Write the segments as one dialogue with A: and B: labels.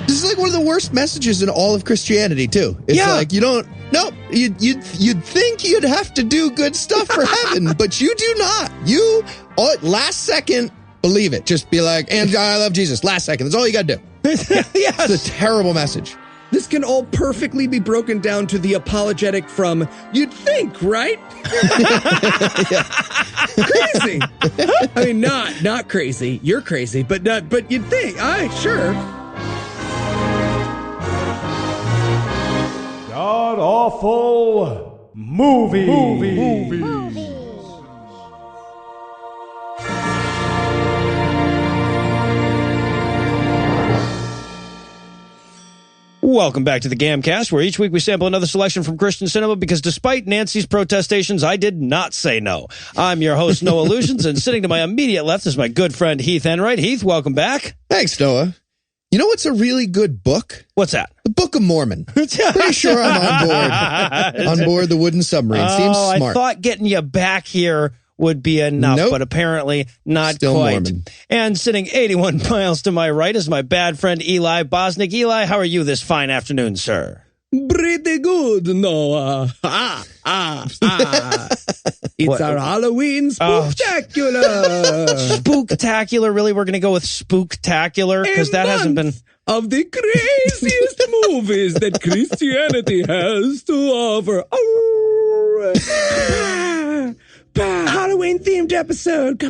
A: This is like one of the worst messages in all of Christianity, too. It's like, you'd think you'd have to do good stuff for heaven, but you do not. Last second, believe it. Just be like, and I love Jesus. Last second. That's all you got to do.
B: Yes.
A: It's a terrible message.
B: This can all perfectly be broken down to the apologetic from, you'd think, right? Crazy. I mean, not crazy. You're crazy, but you'd think. Sure.
C: God awful movie.
D: Welcome back to the Gamcast, where each week we sample another selection from Christian cinema, because despite Nancy's protestations, I did not say no. I'm your host, Noah Lugeons, and sitting to my immediate left is my good friend Heath Enwright. Heath, welcome back.
A: Thanks, Noah. You know what's a really good book?
D: What's that?
A: The Book of Mormon. Pretty sure I'm on board. On board the wooden submarine. Seems smart.
D: I thought getting you back here would be enough, but apparently not
A: Still
D: quite.
A: Mormon.
D: And sitting 81 miles to my right is my bad friend Eli Bosnick. Eli, how are you this fine afternoon, sir?
B: Pretty good, Noah. It's our Halloween spooktacular.
D: Spooktacular? Really? We're going to go with spooktacular? Because that hasn't been...
B: of the craziest movies that Christianity has to offer. Halloween-themed episode.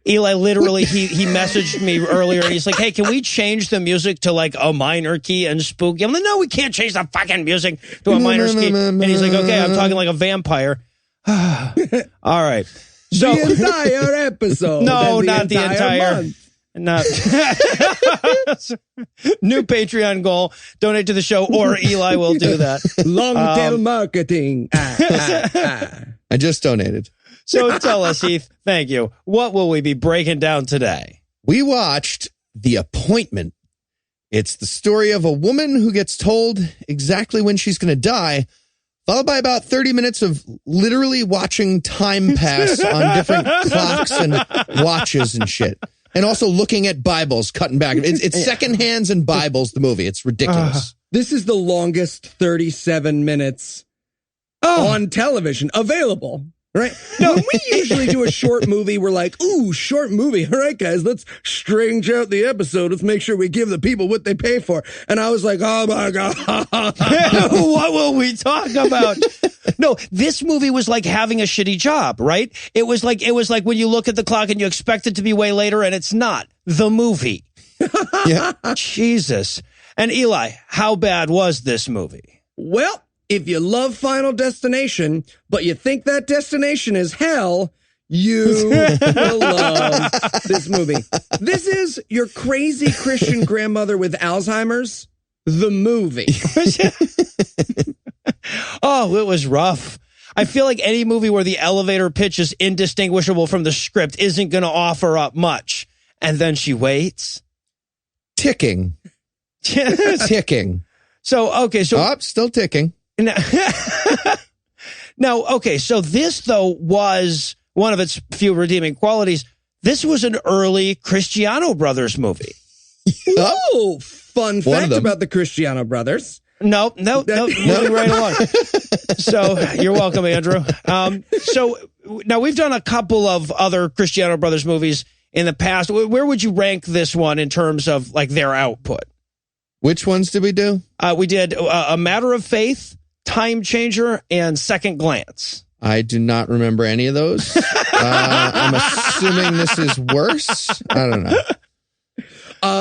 D: Eli, literally, he messaged me earlier. He's like, hey, can we change the music to like a minor key and spooky? I'm like, no, we can't change the fucking music to a minor key. And he's like, okay, I'm talking like a vampire. All right. So,
B: the entire episode.
D: No, not the entire
B: month.
D: Not new Patreon goal. Donate to the show, or Eli will do that.
B: Long tail marketing.
A: I just donated.
D: So tell us, Heath. Thank you. What will we be breaking down today?
A: We watched The Appointment. It's the story of a woman who gets told exactly when she's going to die, followed by about 30 minutes of literally watching time pass on different clocks and watches and shit. And also looking at Bibles, cutting back. It's second hands and Bibles, the movie. It's ridiculous.
B: This is the longest 37 minutes on television available. Right? No, when we usually do a short movie, we're like, ooh, short movie. All right, guys, let's strange out the episode. Let's make sure we give the people what they pay for. And I was like, oh, my God.
D: What will we talk about? No, this movie was like having a shitty job, right? It was like when you look at the clock and you expect it to be way later, and it's not. The movie.
A: Yeah.
D: Jesus. And Eli, how bad was this movie?
B: Well, if you love Final Destination, but you think that destination is hell, you will love this movie. This is your crazy Christian grandmother with Alzheimer's, the movie.
D: Oh, it was rough. I feel like any movie where the elevator pitch is indistinguishable from the script isn't going to offer up much. And then she waits.
A: Ticking. Ticking.
D: So, okay. So,
A: still ticking.
D: Now, okay, so this, though, was one of its few redeeming qualities. This was an early Christiano Brothers movie.
B: Oh, fun fact about the Cristiano brothers.
D: No, moving right along. So, you're welcome, Andrew. So, now we've done a couple of other Cristiano Brothers movies in the past. Where would you rank this one in terms of, like, their output?
A: Which ones did we do?
D: We did A Matter of Faith, Time Changer, and Second Glance.
A: I do not remember any of those. I'm assuming this is worse. I don't know.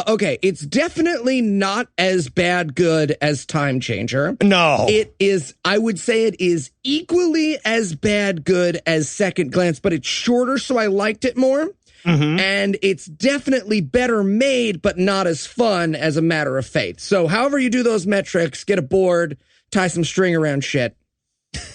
B: Okay, it's definitely not as bad good as Time Changer.
D: No.
B: It is, I would say it is equally as bad good as Second Glance, but it's shorter, so I liked it more. Mm-hmm. And it's definitely better made, but not as fun as A Matter of Faith. So however you do those metrics, get a board, tie some string around shit.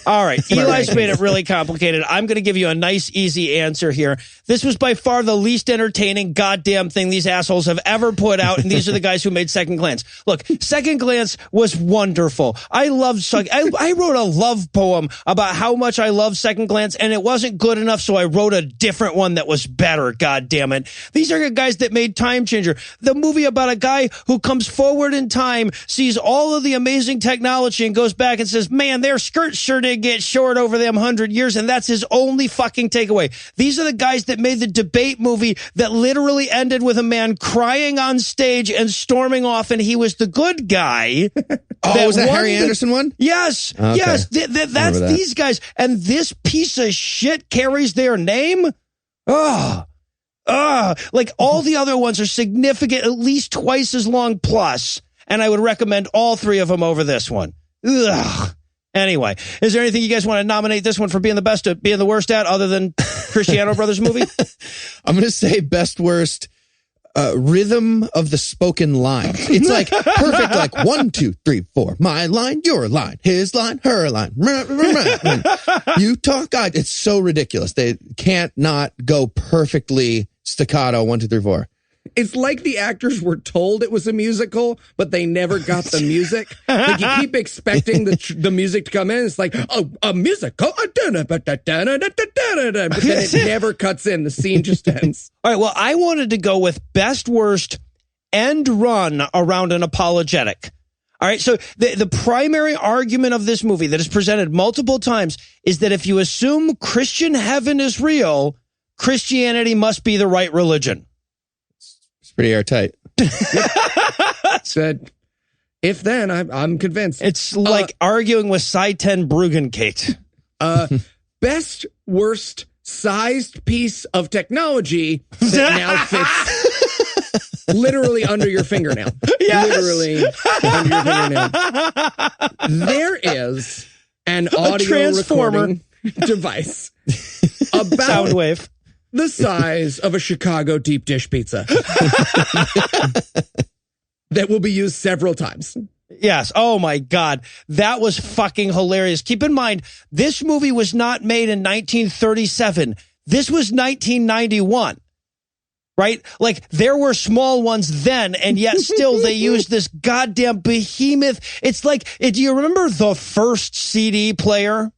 D: All right. Eli's made it really complicated. I'm going to give you a nice, easy answer here. This was by far the least entertaining goddamn thing these assholes have ever put out, and these are the guys who made Second Glance. Look, Second Glance was wonderful. I wrote a love poem about how much I love Second Glance, and it wasn't good enough, so I wrote a different one that was better, goddammit. These are the guys that made Time Changer, the movie about a guy who comes forward in time, sees all of the amazing technology, and goes back and says, man, their skirt sure did get short over them 100 years, and that's his only fucking takeaway. These are the guys that made the debate movie that literally ended with a man crying on stage and storming off, and he was the good guy.
A: Oh, was that Harry Anderson one?
D: Yes.
A: Okay.
D: Yes. That's these guys. And this piece of shit carries their name? Like all the other ones are significant, at least twice as long plus, and I would recommend all three of them over this one. Ugh. Anyway, is there anything you guys want to nominate this one for being the best at, being the worst at, other than Christiano Brothers movie?
A: I'm going to say best worst rhythm of the spoken lines. It's like perfect, like 1, 2, 3, 4. My line, your line, his line, her line. You talk, God. It's so ridiculous. They can't not go perfectly staccato. 1, 2, 3, 4.
B: It's like the actors were told it was a musical, but they never got the music. Like you keep expecting the music to come in. It's like, oh, a musical. But then it never cuts in. The scene just ends.
D: All right, well, I wanted to go with best worst end run around an apologetic. All right, so the primary argument of this movie that is presented multiple times is that if you assume Christian heaven is real, Christianity must be the right religion.
A: Pretty airtight.
B: Said, if then, I'm convinced.
D: It's like arguing with Cy-10 Bruggenkate.
B: Best worst sized piece of technology that now fits literally under your fingernail.
D: Yes.
B: Literally under your fingernail. There is an audio recording device about
D: sound wave.
B: The size of a Chicago deep dish pizza that will be used several times.
D: Yes. Oh, my God. That was fucking hilarious. Keep in mind, this movie was not made in 1937. This was 1991. Right? Like, there were small ones then, and yet still they used this goddamn behemoth. It's like, do you remember the first CD player?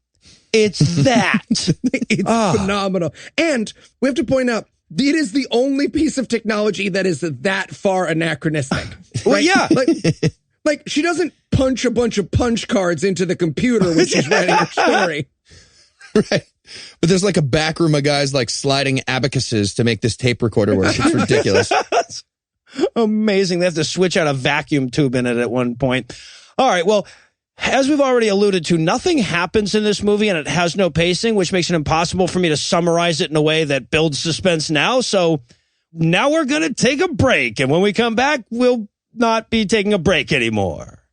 D: It's that.
B: It's phenomenal. And we have to point out, it is the only piece of technology that is that far anachronistic. Right?
D: Well, yeah.
B: Like she doesn't punch a bunch of punch cards into the computer when she's writing her story.
A: Right. But there's like a back room of guys like sliding abacuses to make this tape recorder work. It's ridiculous.
D: Amazing. They have to switch out a vacuum tube in it at one point. All right. Well, as we've already alluded to, nothing happens in this movie and it has no pacing, which makes it impossible for me to summarize it in a way that builds suspense now. So now we're going to take a break. And when we come back, we'll not be taking a break anymore.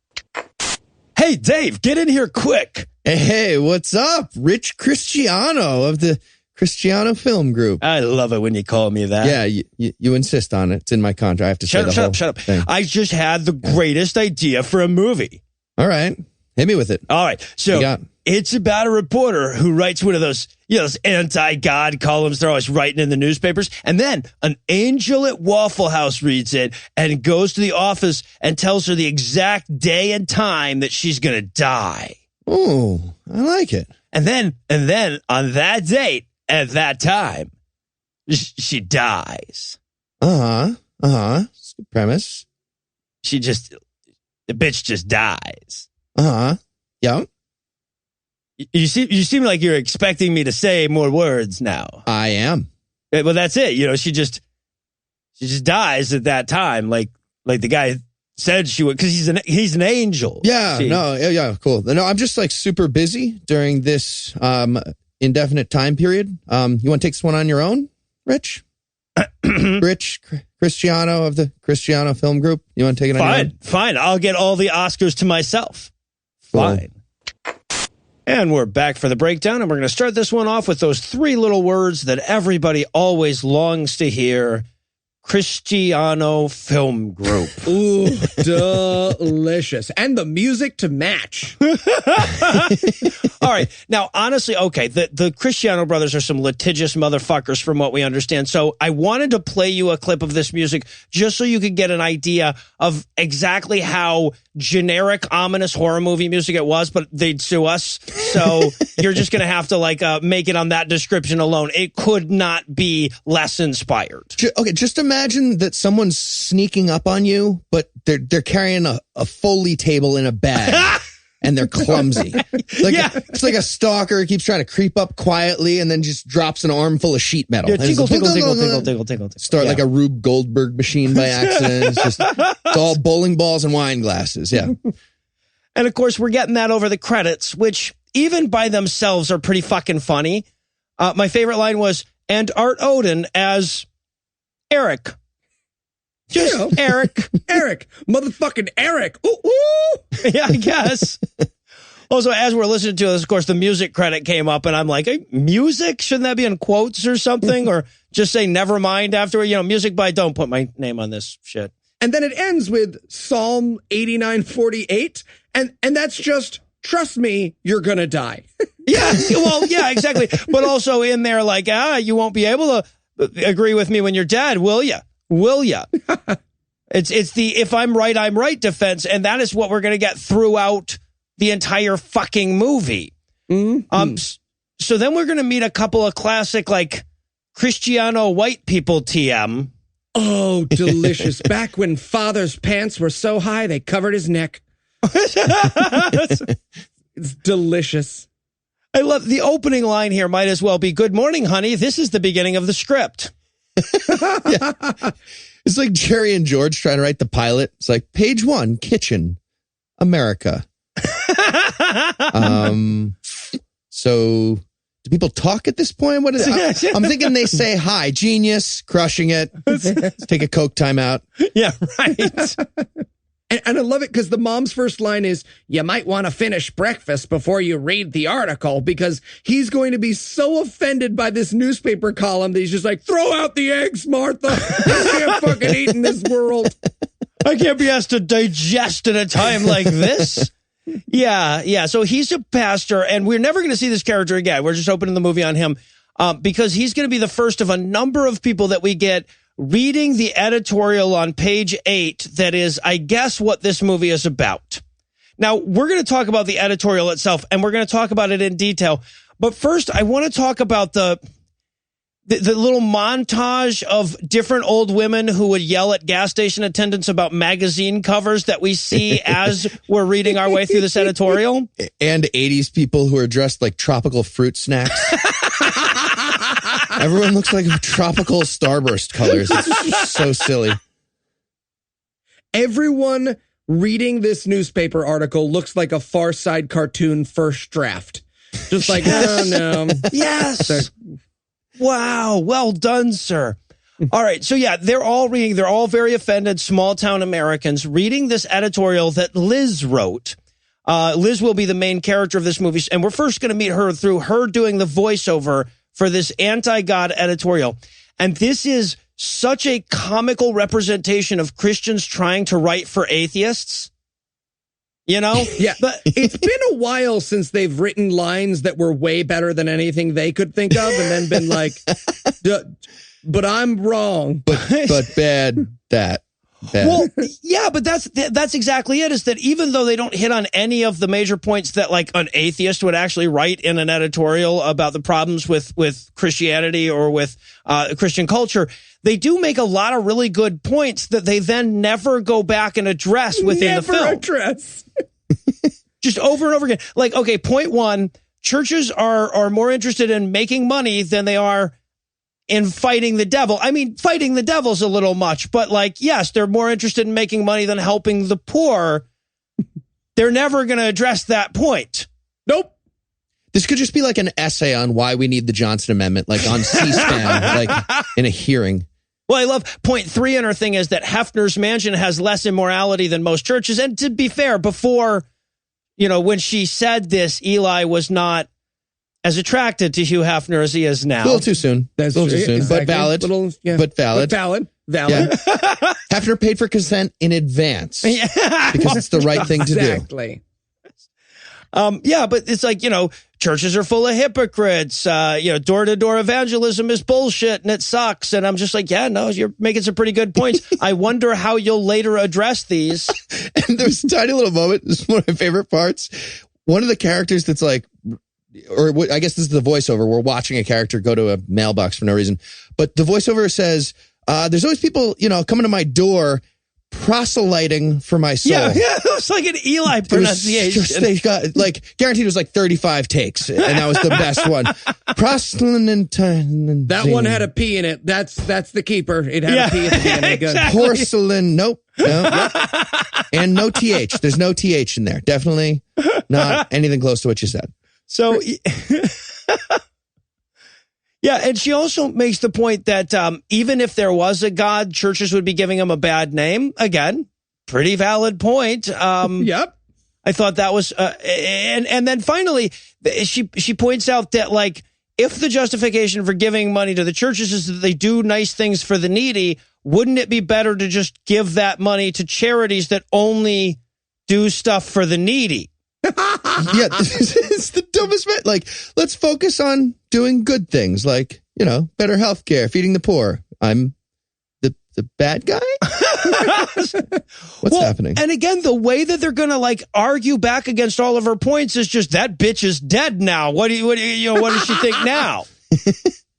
D: Hey, Dave, get in here quick.
A: Hey, what's up? Rich Christiano of the Christiano Film Group.
D: I love it when you call me that.
A: Yeah, you insist on it. It's in my contract. I have to say the whole
D: Shut up.
A: thing.
D: I just had the greatest idea for a movie.
A: All right. Hit me with it.
D: All right. So it's about a reporter who writes one of those, those anti-God columns they're always writing in the newspapers. And then an angel at Waffle House reads it and goes to the office and tells her the exact day and time that she's going to die.
A: Oh, I like it.
D: And then on that date at that time, she dies.
A: It's a good premise.
D: The bitch just dies.
A: Yeah.
D: You seem like you're expecting me to say more words now.
A: I am.
D: Well, that's it. She just dies at that time, like the guy said she would, because he's an angel.
A: Yeah. Cool. No, I'm just like super busy during this indefinite time period. You want to take this one on your own, Rich? Rich Christiano of the Christiano Film Group. You want to take it on your own?
D: Fine. I'll get all the Oscars to myself. Fine. Cool. And we're back for the breakdown, and we're going to start this one off with those three little words that everybody always longs to hear: Christiano Film Group.
B: Ooh, delicious. And the music to match.
D: All right. Now, honestly, okay, the Christiano brothers are some litigious motherfuckers from what we understand. So I wanted to play you a clip of this music just so you could get an idea of exactly how generic, ominous horror movie music it was, but they'd sue us. So you're just going to have to make it on that description alone. It could not be less inspired.
A: Okay, just imagine that someone's sneaking up on you, but they're carrying a Foley table in a bag. And they're clumsy. It's like a stalker keeps trying to creep up quietly and then just drops an armful of sheet metal.
D: Yeah, tinkle, tinkle, tinkle, tinkle, tinkle, tinkle.
A: Start like a Rube Goldberg machine by accident. It's all bowling balls and wine glasses. Yeah.
D: And of course, we're getting that over the credits, which even by themselves are pretty fucking funny. My favorite line was, and Art Odin as Eric. Just Eric.
B: Eric. Motherfucking Eric. Ooh, ooh.
D: Yeah, I guess. Also, as we're listening to this, of course, the music credit came up, and I'm like, hey, music? Shouldn't that be in quotes or something? Or just say never mind afterward? Music by, don't put my name on this shit.
B: And then it ends with Psalm 89:48, and that's just, trust me, you're gonna die.
D: Yeah, well, yeah, exactly. But also in there, you won't be able to agree with me when you're dead, will you? Will ya? It's the if I'm right defense, and that is what we're going to get throughout the entire fucking movie. Mm-hmm. So then we're going to meet a couple of classic Christiano white people TM.
B: Oh, delicious! Back when Father's pants were so high they covered his neck. It's delicious.
D: I love the opening line here. Might as well be, "Good morning, honey. This is the beginning of the script."
A: Yeah. It's like Jerry and George trying to write the pilot. It's like page 1, kitchen, America. So do people talk at this point? What is it? I'm thinking they say hi, genius, crushing it. Let's take a Coke timeout.
D: Yeah, right.
B: And I love it because the mom's first line is, you might want to finish breakfast before you read the article, because he's going to be so offended by this newspaper column that he's just like, throw out the eggs, Martha. I can't fucking eat in this world.
D: I can't be asked to digest at a time like this. Yeah. So he's a pastor, and we're never going to see this character again. We're just opening the movie on him because he's going to be the first of a number of people that we get reading the editorial on page 8 that is, I guess, what this movie is about. Now, we're going to talk about the editorial itself, and we're going to talk about it in detail. But first, I want to talk about the little montage of different old women who would yell at gas station attendants about magazine covers that we see as we're reading our way through this editorial.
A: And 80s people who are dressed like tropical fruit snacks. Everyone looks like tropical Starburst colors. It's just so silly.
B: Everyone reading this newspaper article looks like a Far Side cartoon first draft. Just like, oh no.
D: Yes. Wow. Well done, sir. All right. So yeah, they're all very offended small town Americans reading this editorial that Liz wrote. Liz will be the main character of this movie. And we're first going to meet her through her doing the voiceover for this anti-God editorial. And this is such a comical representation of Christians trying to write for atheists.
B: Yeah, but it's been a while since they've written lines that were way better than anything they could think of, and then been like, but I'm wrong.
A: But bad that. Bad.
D: Well, yeah, but that's exactly it, is that even though they don't hit on any of the major points that an atheist would actually write in an editorial about the problems with Christianity or with Christian culture, they do make a lot of really good points that they then never go back and address within the film.
B: Never address.
D: Just over and over again. Okay, point 1, churches are more interested in making money than they are in fighting the devil. I mean, fighting the devil's a little much, but yes, they're more interested in making money than helping the poor. They're never going to address that point.
B: Nope.
A: This could just be an essay on why we need the Johnson Amendment, on C-SPAN, in a hearing.
D: Well, I love point 3 in her thing is that Hefner's mansion has less immorality than most churches. And to be fair, before, when she said this, Eli was not as attracted to Hugh Hefner as he is now.
A: A little too soon.
B: That's
A: a little too soon,
B: exactly.
A: but valid. But valid.
B: Valid.
A: Yeah. Hefner paid for consent in advance because it's the right thing to do.
B: Exactly.
D: Yeah, but it's like, churches are full of hypocrites. Door-to-door evangelism is bullshit and it sucks. And I'm just like, yeah, no, you're making some pretty good points. I wonder how you'll later address these.
A: And there's a tiny little moment. This is one of my favorite parts. One of the characters that's like, or I guess this is the voiceover. We're watching a character go to a mailbox for no reason. But the voiceover says, there's always people, coming to my door proselyting for my soul.
D: Yeah, it was like an Eli pronunciation.
A: They got guaranteed it was like 35 takes, and that was the best one. Proselytine.
B: That one had a P in it. That's the keeper. It had a P at the beginning.
D: Exactly.
A: Porcelain. Nope. And no TH. There's no TH in there. Definitely not anything close to what you said.
D: So, yeah, and she also makes the point that even if there was a God, churches would be giving him a bad name. Again, pretty valid point.
B: Yep.
D: I thought that was, and then finally, she points out that if the justification for giving money to the churches is that they do nice things for the needy, wouldn't it be better to just give that money to charities that only do stuff for the needy?
A: Yeah, it's the dumbest man. Let's focus on doing good things, better healthcare, feeding the poor. I'm the bad guy. What's happening?
D: And again, the way that they're going to argue back against all of her points is just that bitch is dead now. What does she think now?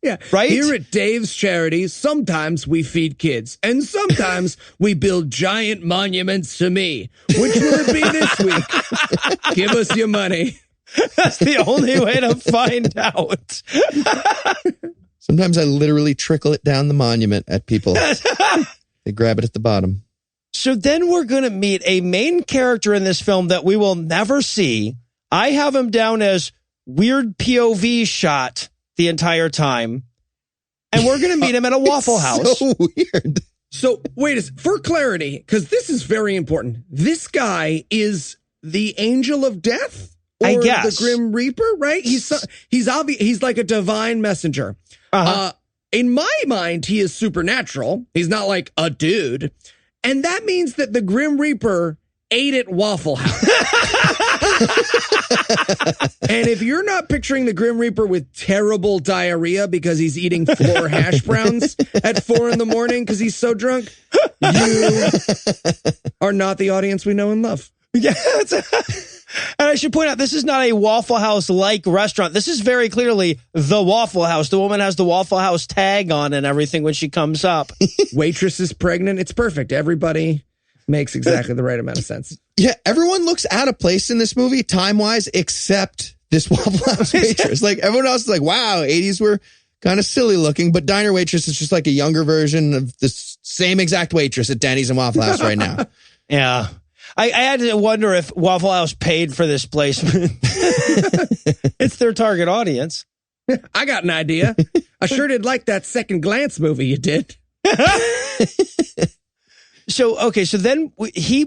B: Yeah.
D: Right?
B: Here at Dave's Charities, sometimes we feed kids, and sometimes we build giant monuments to me. Which will it be this week? Give us your money.
D: That's the only way to find out.
A: Sometimes I literally trickle it down the monument at people. They grab it at the bottom.
D: So then we're going to meet a main character in this film that we will never see. I have him down as weird POV shot the entire time. And we're going to meet him at a Waffle House.
A: So weird.
B: So wait, for clarity, because this is very important. This guy is the angel of death? Or
D: I guess.
B: The Grim Reaper, right? He's obvious. He's like a divine messenger. In my mind, he is supernatural. He's not like a dude. And that means that the Grim Reaper ate at Waffle House. And if you're not picturing the Grim Reaper with terrible diarrhea because he's eating 4 hash browns at 4 a.m. because he's so drunk, you are not the audience we know and love.
D: Yeah. And I should point out, this is not a Waffle House-like restaurant. This is very clearly the Waffle House. The woman has the Waffle House tag on and everything when she comes up.
B: Waitress is pregnant. It's perfect. Everybody makes exactly the right amount of sense.
A: Yeah, everyone looks out of place in this movie, time-wise, except this Waffle House waitress. Everyone else is like, wow, 80s were kind of silly looking, but diner waitress is just like a younger version of the same exact waitress at Denny's and Waffle House right now.
D: Yeah. I had to wonder if Waffle House paid for this placement. It's their target audience.
B: I got an idea. I sure did like that Second Glance movie you did.
D: So then he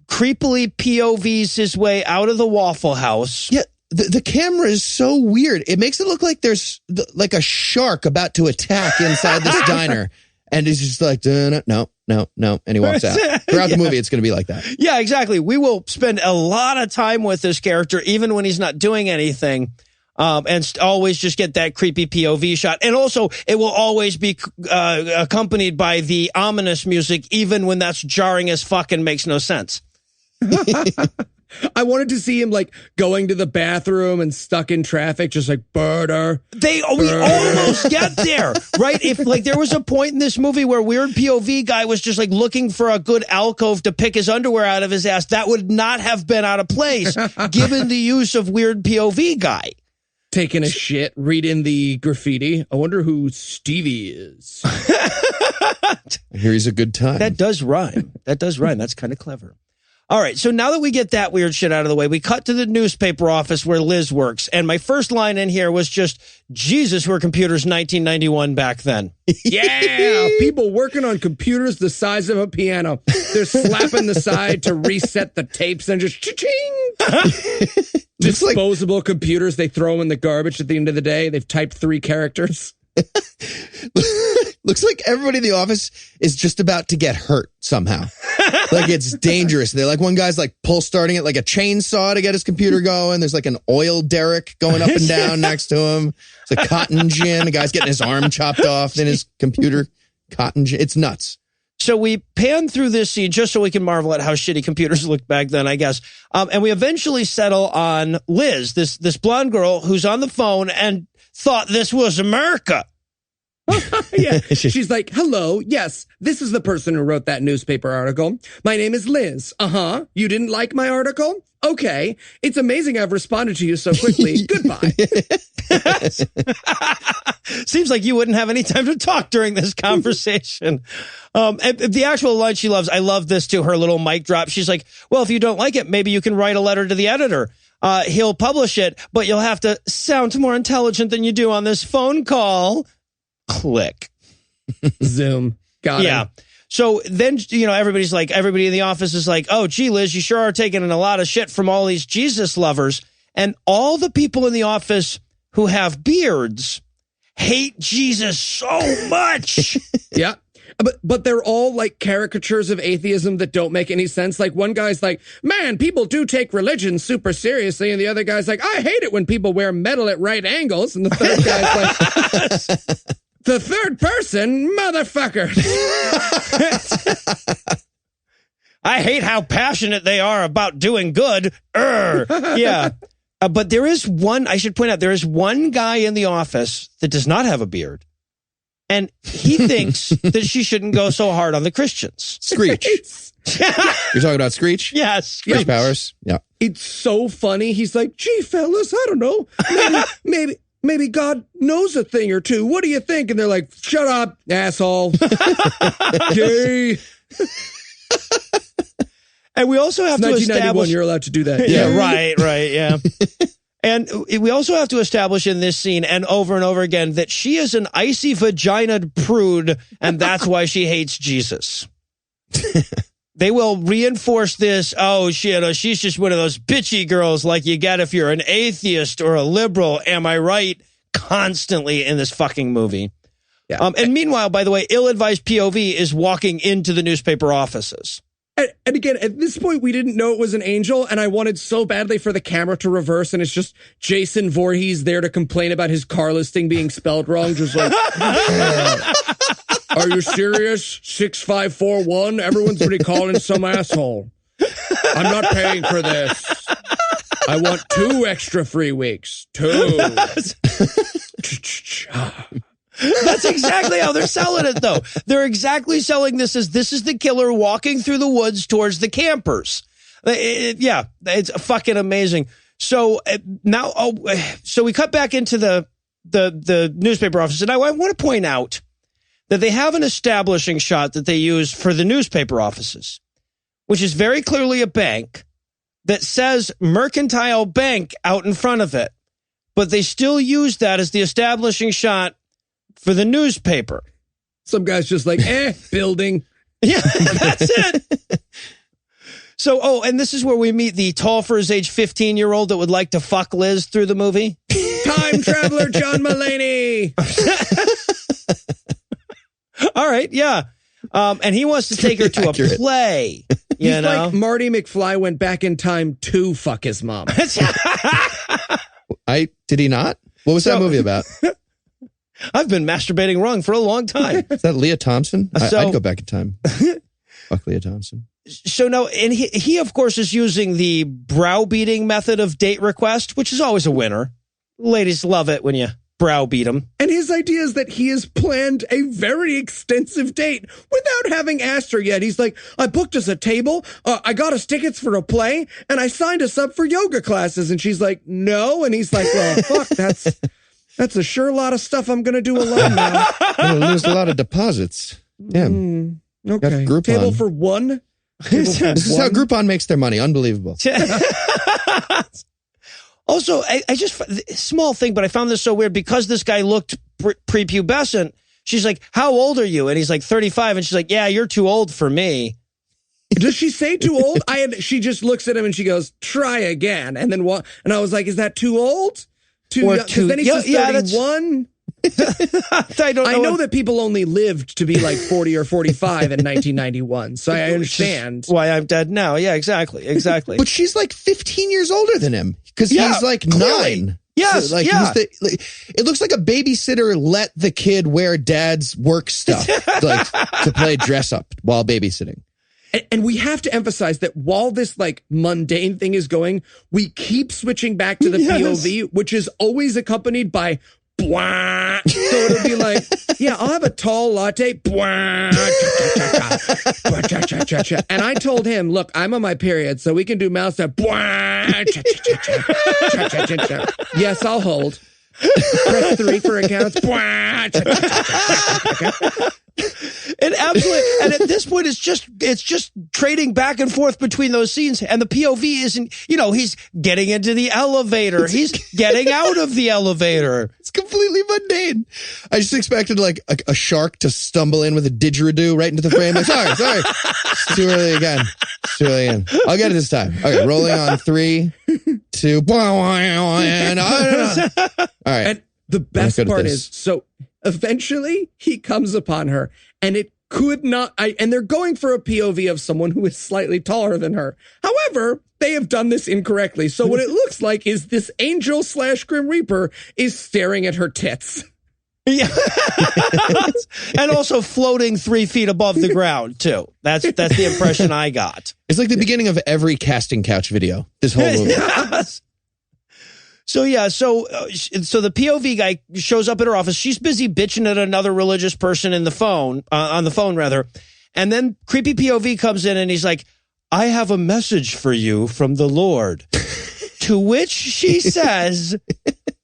D: creepily POVs his way out of the Waffle House.
A: Yeah, the camera is so weird. It makes it look like there's like a shark about to attack inside this diner. And he's just like, no. And he walks out. Throughout the movie, it's going to be like that.
D: Yeah, exactly. We will spend a lot of time with this character, even when he's not doing anything, and always just get that creepy POV shot. And also, it will always be accompanied by the ominous music, even when that's jarring as fuck and makes no sense.
B: I wanted to see him going to the bathroom and stuck in traffic, just like burder.
D: We almost get there, right? If there was a point in this movie where weird POV guy was just looking for a good alcove to pick his underwear out of his ass, that would not have been out of place given the use of weird POV guy.
B: Taking a shit, reading the graffiti. I wonder who Stevie is.
A: I hear he's a good time.
D: That does rhyme. That's kind of clever. All right, so now that we get that weird shit out of the way, we cut to the newspaper office where Liz works. And my first line in here was just, Jesus, were computers 1991 back then.
B: Yeah, people working on computers the size of a piano. They're slapping the side to reset the tapes and just cha-ching. Disposable computers they throw in the garbage at the end of the day. They've typed 3 characters.
A: Looks like everybody in the office is just about to get hurt somehow. Like it's dangerous. They're like, one guy's like pull starting it like a chainsaw to get his computer going. There's like an oil derrick going up and down next to him. It's a cotton gin. The guy's getting his arm chopped off in his computer. Cotton gin. It's nuts.
D: So we pan through this scene just so we can marvel at how shitty computers looked back then, I guess. And we eventually settle on Liz, this blonde girl who's on the phone and thought this was America.
B: Yeah. She's like, hello. Yes, this is the person who wrote that newspaper article. My name is Liz. Uh-huh. You didn't like my article? Okay. It's amazing I've responded to you so quickly. Goodbye.
D: Seems like you wouldn't have any time to talk during this conversation. And the actual line she loves, I love this too, her little mic drop. She's like, well, if you don't like it, maybe you can write a letter to the editor. He'll publish it, but you'll have to sound more intelligent than you do on this phone call. Click.
B: Zoom. Got it.
D: Yeah. So then, everybody in the office is like, oh, gee, Liz, you sure are taking in a lot of shit from all these Jesus lovers. And all the people in the office who have beards hate Jesus so much.
B: Yeah. But they're all like caricatures of atheism that don't make any sense. Like one guy's like, man, people do take religion super seriously. And the other guy's like, I hate it when people wear metal at right angles. And the third guy's like, the third person, motherfucker.
D: I hate how passionate they are about doing good. Yeah. But there is one, I should point out, there is one guy in the office that does not have a beard. And he thinks that she shouldn't go so hard on the Christians.
A: Screech. You're talking about Screech?
D: Yes.
A: Screech Powers. Yeah.
B: It's so funny. He's like, gee, fellas, I don't know. Maybe God knows a thing or two. What do you think? And they're like, shut up, asshole. Gay.
D: And we also have to
B: 1991, you're allowed to do that.
D: Yeah, right, yeah. And we also have to establish in this scene and over again that she is an icy vaginaed prude, and that's why she hates Jesus. They will reinforce this. Oh, she's just one of those bitchy girls like you get if you're an atheist or a liberal. Am I right? Constantly in this fucking movie. Yeah. And meanwhile, by the way, ill-advised POV is walking into the newspaper offices.
B: And again, at this point, we didn't know it was an angel, and I wanted so badly for the camera to reverse, and it's just Jason Voorhees there to complain about his car listing being spelled wrong, just like, are you serious? 6541? Everyone's going to be calling some asshole. I'm not paying for this. I want 2 extra free weeks. 2.
D: That's exactly how they're selling it, though. They're exactly selling this as this is the killer walking through the woods towards the campers. Yeah, it's fucking amazing. So now, so we cut back into the newspaper office, and I want to point out that they have an establishing shot that they use for the newspaper offices, which is very clearly a bank that says Mercantile Bank out in front of it, but they still use that as the establishing shot for the newspaper.
B: Some guy's just like, building.
D: Yeah, that's it. So, and this is where we meet the tall for his age 15-year-old that would like to fuck Liz through the movie.
B: Time traveler John Mulaney.
D: All right, yeah. And he wants to take her to a play.
B: He's like Marty McFly went back in time to fuck his mom.
A: Did he not? What was that movie about?
D: I've been masturbating wrong for a long time.
A: Is that Leah Thompson? I'd go back in time. Fuck Leah Thompson.
D: So no, and he of course is using the browbeating method of date request, which is always a winner. Ladies love it when you browbeat them.
B: And his idea is that he has planned a very extensive date without having asked her yet. He's like, I booked us a table, I got us tickets for a play, and I signed us up for yoga classes. And she's like, no. And he's like, well, fuck, that's a sure lot of stuff I'm going to do alone now.
A: I'm going to lose a lot of deposits. Yeah.
B: Okay. Table for one?
A: This is how Groupon makes their money. Unbelievable.
D: Also, I just, small thing, but I found this so weird because this guy looked prepubescent. She's like, how old are you? And he's like 35. And she's like, yeah, you're too old for me.
B: Does she say too old? She just looks at him and she goes, try again. And then what? And I was like, is that too old? Because then he says 31.
D: I
B: know that people only lived to be like 40 or 45 in 1991. So I understand
D: why I'm dead now. Yeah, exactly.
A: But she's like 15 years older than him because he's like
D: clearly.
A: 9.
D: Yes,
A: so, it looks like a babysitter let the kid wear dad's work stuff to play dress up while babysitting.
B: And we have to emphasize that while this like mundane thing is going, we keep switching back to the POV, which is always accompanied by bwah. So it'll be like, yeah, I'll have a tall latte. Bwah. And I told him, look, I'm on my period, so we can do mouth stuff. Yes, I'll hold. Press 3 for accounts.
D: And at this point, it's just trading back and forth between those scenes, and the POV isn't, he's getting into the elevator, he's getting out of the elevator.
A: It's completely mundane. I just expected like a shark to stumble in with a didgeridoo right into the frame. Like, sorry, it's too early again. I'll get it this time. Okay, rolling on 3, 2, and all right.
B: And the best part is, so eventually he comes upon her, and it could not, and they're going for a POV of someone who is slightly taller than her. However, they have done this incorrectly. So what it looks like is this angel / Grim Reaper is staring at her tits.
D: Yeah. And also floating 3 feet above the ground too. That's the impression I got.
A: It's like the beginning of every casting couch video, this whole movie.
D: Yes. So the POV guy shows up at her office. She's busy bitching at another religious person on the phone, and then creepy POV comes in and he's like, "I have a message for you from the Lord." To which she says,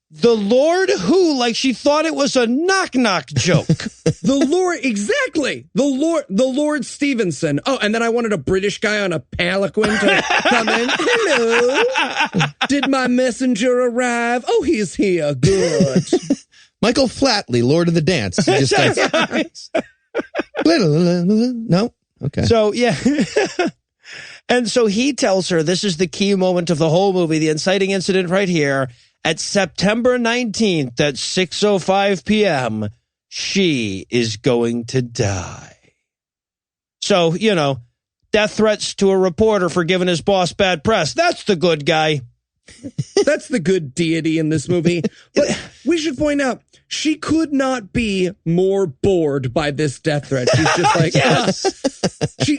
D: "The Lord who?" Like she thought it was a knock-knock joke.
B: The Lord, exactly. The Lord Stevenson. Oh, and then I wanted a British guy on a palanquin to come in. Hello. Did my messenger arrive? Oh, he's here. Good.
A: Michael Flatley, Lord of the Dance. Just no? Okay.
D: So, yeah. And so he tells her this is the key moment of the whole movie, the inciting incident right here. At September 19th at 6:05 p.m., she is going to die. So, death threats to a reporter for giving his boss bad press. That's the good guy.
B: That's the good deity in this movie. But we should point out, she could not be more bored by this death threat. She's just like, yes.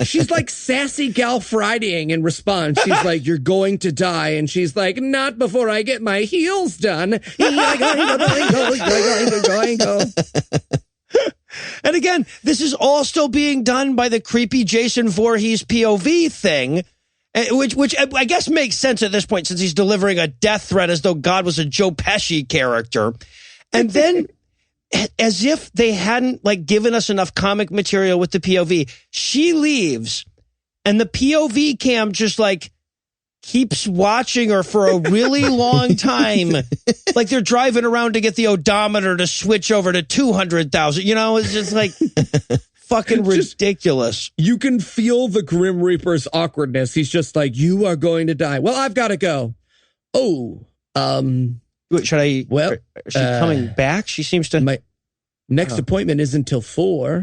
B: She's like sassy Gal Fridaying in response. She's like, you're going to die. And she's like, not before I get my heels done.
D: And again, this is all still being done by the creepy Jason Voorhees POV thing. Which I guess makes sense at this point since he's delivering a death threat as though God was a Joe Pesci character. And then as if they hadn't given us enough comic material with the POV, she leaves and the POV cam just keeps watching her for a really long time. Like they're driving around to get the odometer to switch over to 200,000. It's just fucking ridiculous.
B: You can feel the Grim Reaper's awkwardness. He's just like, you are going to die. Well, I've got to go. Oh,
D: should I? Well, is she coming back? She seems to.
B: My next appointment isn't till 4.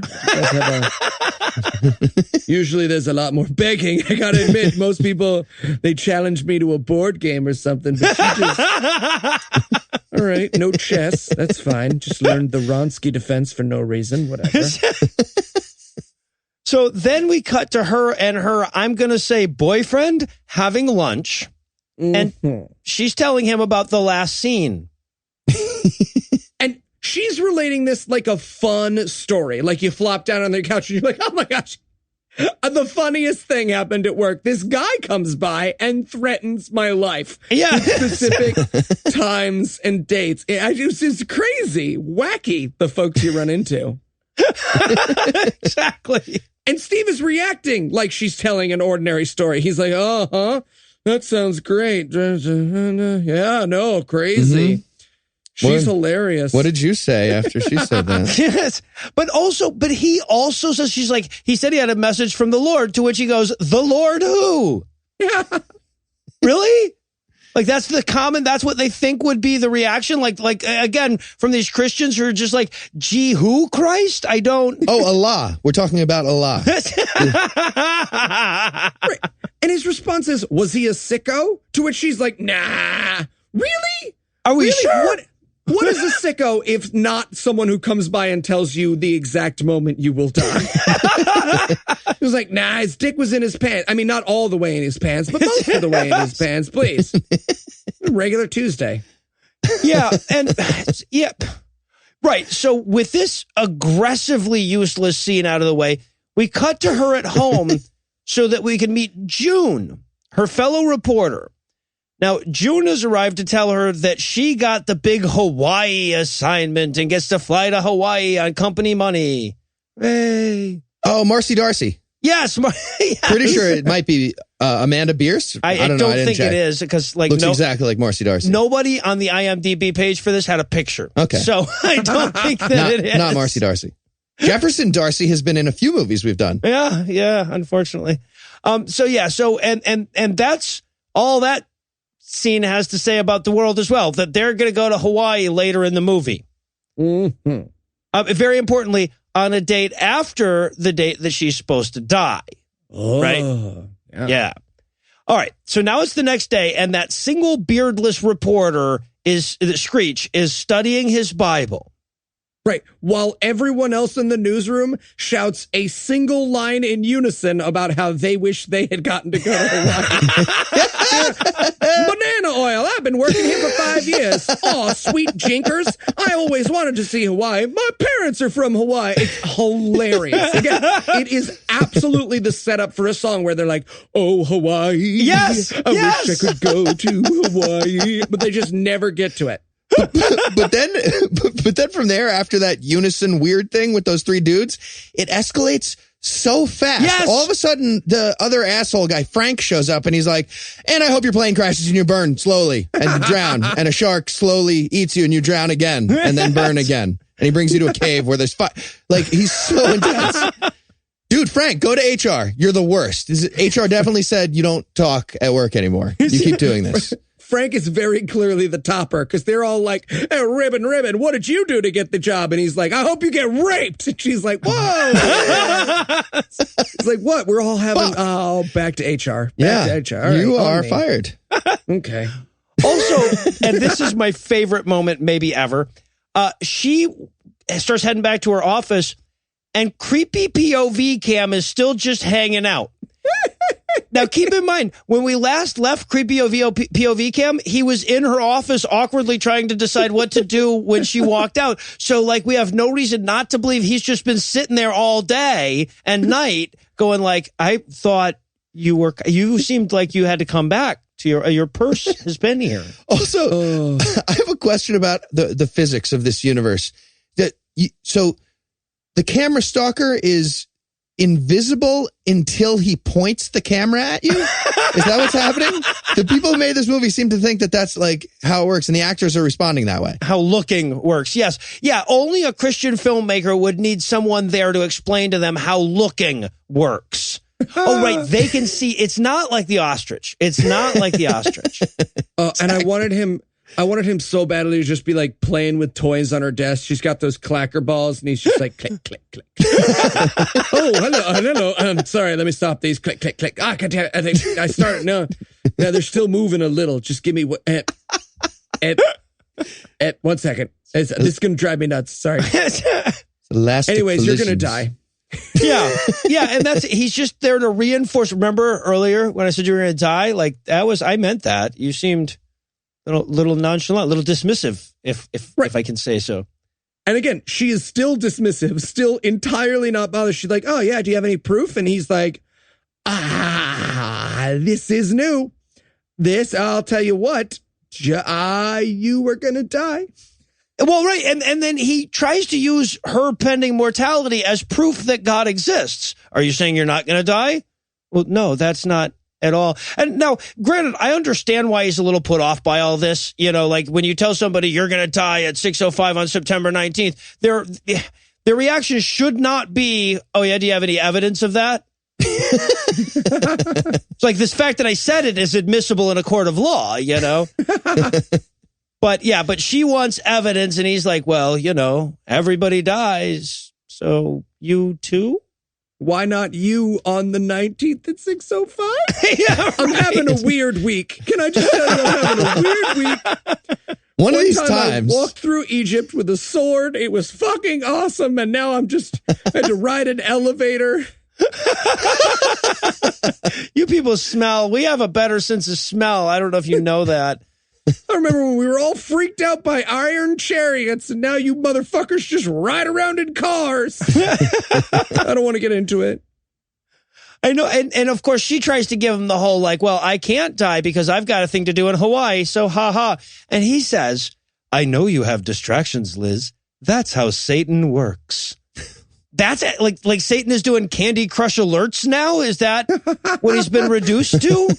B: Usually there's a lot more begging. I got to admit, most people, they challenge me to a board game or something. But she just, all right, no chess. That's fine. Just learned the Ronsky defense for no reason. Whatever.
D: So then we cut to her and her, I'm going to say, boyfriend having lunch. And she's telling him about the last scene.
B: And she's relating this like a fun story. Like you flop down on the couch and you're like, oh my gosh, the funniest thing happened at work. This guy comes by and threatens my life.
D: Yeah.
B: With specific times and dates. It's just crazy, wacky, the folks you run into.
D: Exactly.
B: And Steve is reacting like she's telling an ordinary story. He's like, that sounds great. Yeah, no, crazy. She's hilarious.
A: What did you say after she said that?
D: Yes. But he also says, he said he had a message from the Lord, to which he goes, the Lord who?
B: Yeah.
D: Really? Like, that's what they think would be the reaction. Like again, from these Christians who are just like, gee, who, Christ? I don't.
A: Oh, Allah. We're talking about Allah.
B: Right. And his response is, was he a sicko? To which she's like, nah. Really?
D: Are we
B: really?
D: sure?
B: What is a sicko if not someone who comes by and tells you the exact moment you will die? He was like, nah, his dick was in his pants. I mean, not all the way in his pants, but most of the way in his pants, please. Regular Tuesday.
D: Yeah. And yeah. Right. So with this aggressively useless scene out of the way, we cut to her at home so that we can meet June, her fellow reporter. Now, June has arrived to tell her that she got the big Hawaii assignment and gets to fly to Hawaii on company money. Hey.
A: Oh, Marcy Darcy.
D: Yes. Yes.
A: Pretty sure it might be Amanda Bierce.
D: I don't think it is, because
A: looks exactly like Marcy Darcy.
D: Nobody on the IMDb page for this had a picture.
A: Okay.
D: So I don't think that it is.
A: Not Marcy Darcy. Jefferson Darcy has been in a few movies we've done.
D: Yeah, unfortunately. So that's all that scene has to say about the world as well, that they're going to go to Hawaii later in the movie.
B: Mm-hmm.
D: Very importantly, on a date after the date that she's supposed to die.
B: Oh,
D: right? Yeah. All right. So now it's the next day, and that single beardless reporter Screech is studying his Bible.
B: Right. While everyone else in the newsroom shouts a single line in unison about how they wish they had gotten to go to Hawaii. Banana oil. I've been working here for 5 years. Oh, sweet jinkers. I always wanted to see Hawaii. My parents are from Hawaii. It's hilarious. Again, it is absolutely the setup for a song where they're like, oh, Hawaii.
D: Yes.
B: I wish I could go to Hawaii. But they just never get to it.
A: but then from there, after that unison weird thing with those three dudes, it escalates so fast.
D: Yes.
A: All of a sudden, the other asshole guy, Frank, shows up and he's like, and I hope your plane crashes and you burn slowly and drown. And a shark slowly eats you and you drown again and then burn again. And he brings you to a cave where there's fire. Like, he's so intense. Dude, Frank, go to HR. You're the worst. HR definitely said you don't talk at work anymore. You keep doing this.
B: Frank is very clearly the topper, because they're all like, hey, Ribbon, what did you do to get the job? And he's like, I hope you get raped. And she's like, whoa. It's like, what? We're all having, back to HR. Back to HR. All
A: you
B: right,
A: are fired.
B: Okay.
D: Also, and this is my favorite moment maybe ever, she starts heading back to her office, and creepy POV cam is still just hanging out. Now, keep in mind, when we last left Creepy POV Cam, he was in her office awkwardly trying to decide what to do when she walked out. So, like, we have no reason not to believe he's just been sitting there all day and night going like, I thought you seemed like you had to come back to your purse has been here.
A: Also, I have a question about the physics of this universe. So the camera stalker is invisible until he points the camera at you? Is that what's happening? The people who made this movie seem to think that that's like how it works, and the actors are responding that way.
D: How looking works, yes. Yeah, only a Christian filmmaker would need someone there to explain to them how looking works. Oh, right, they can see. It's not like the ostrich. It's not like the ostrich.
B: And I wanted him so badly to just be like playing with toys on her desk. She's got those clacker balls, and he's just like click, click, click. Oh, hello. I'm sorry. Let me stop these. Click, click, click. I can't. I think I started. No, they're still moving a little. Just give me what. 1 second. This is gonna drive me nuts. Sorry. Anyways, you're gonna die.
D: Yeah, and he's just there to reinforce. Remember earlier when I said you were gonna die? Like I meant that. You seemed little nonchalant, a little dismissive, if I can say so.
B: And again, she is still dismissive, still entirely not bothered. She's like, oh yeah, do you have any proof? And he's like, this is new. This, I'll tell you what, you were gonna die.
D: Well, right, and then he tries to use her pending mortality as proof that God exists. Are you saying you're not gonna die? Well, no, that's not at all. And now, granted, I understand why he's a little put off by all this. You know, like when you tell somebody you're going to die at 6:05 on September 19th, their reaction should not be, oh yeah, do you have any evidence of that? It's like this fact that I said it is admissible in a court of law, you know? But she wants evidence, and he's like, well, you know, everybody dies, so you too?
B: Why not you on the 19th at 6:05?
D: Yeah, right.
B: I'm having a weird week. Can I just tell you, I'm having a weird week.
A: One of these
B: time
A: times.
B: I walked through Egypt with a sword. It was fucking awesome. And now I had to ride an elevator.
D: You people smell. We have a better sense of smell. I don't know if you know that.
B: I remember when we were all freaked out by iron chariots, and now you motherfuckers just ride around in cars. I don't want to get into it.
D: I know. And of course, she tries to give him the whole like, well, I can't die because I've got a thing to do in Hawaii. So ha. And he says, I know you have distractions, Liz. That's how Satan works. That's like Satan is doing Candy Crush alerts now? Is that what he's been reduced to?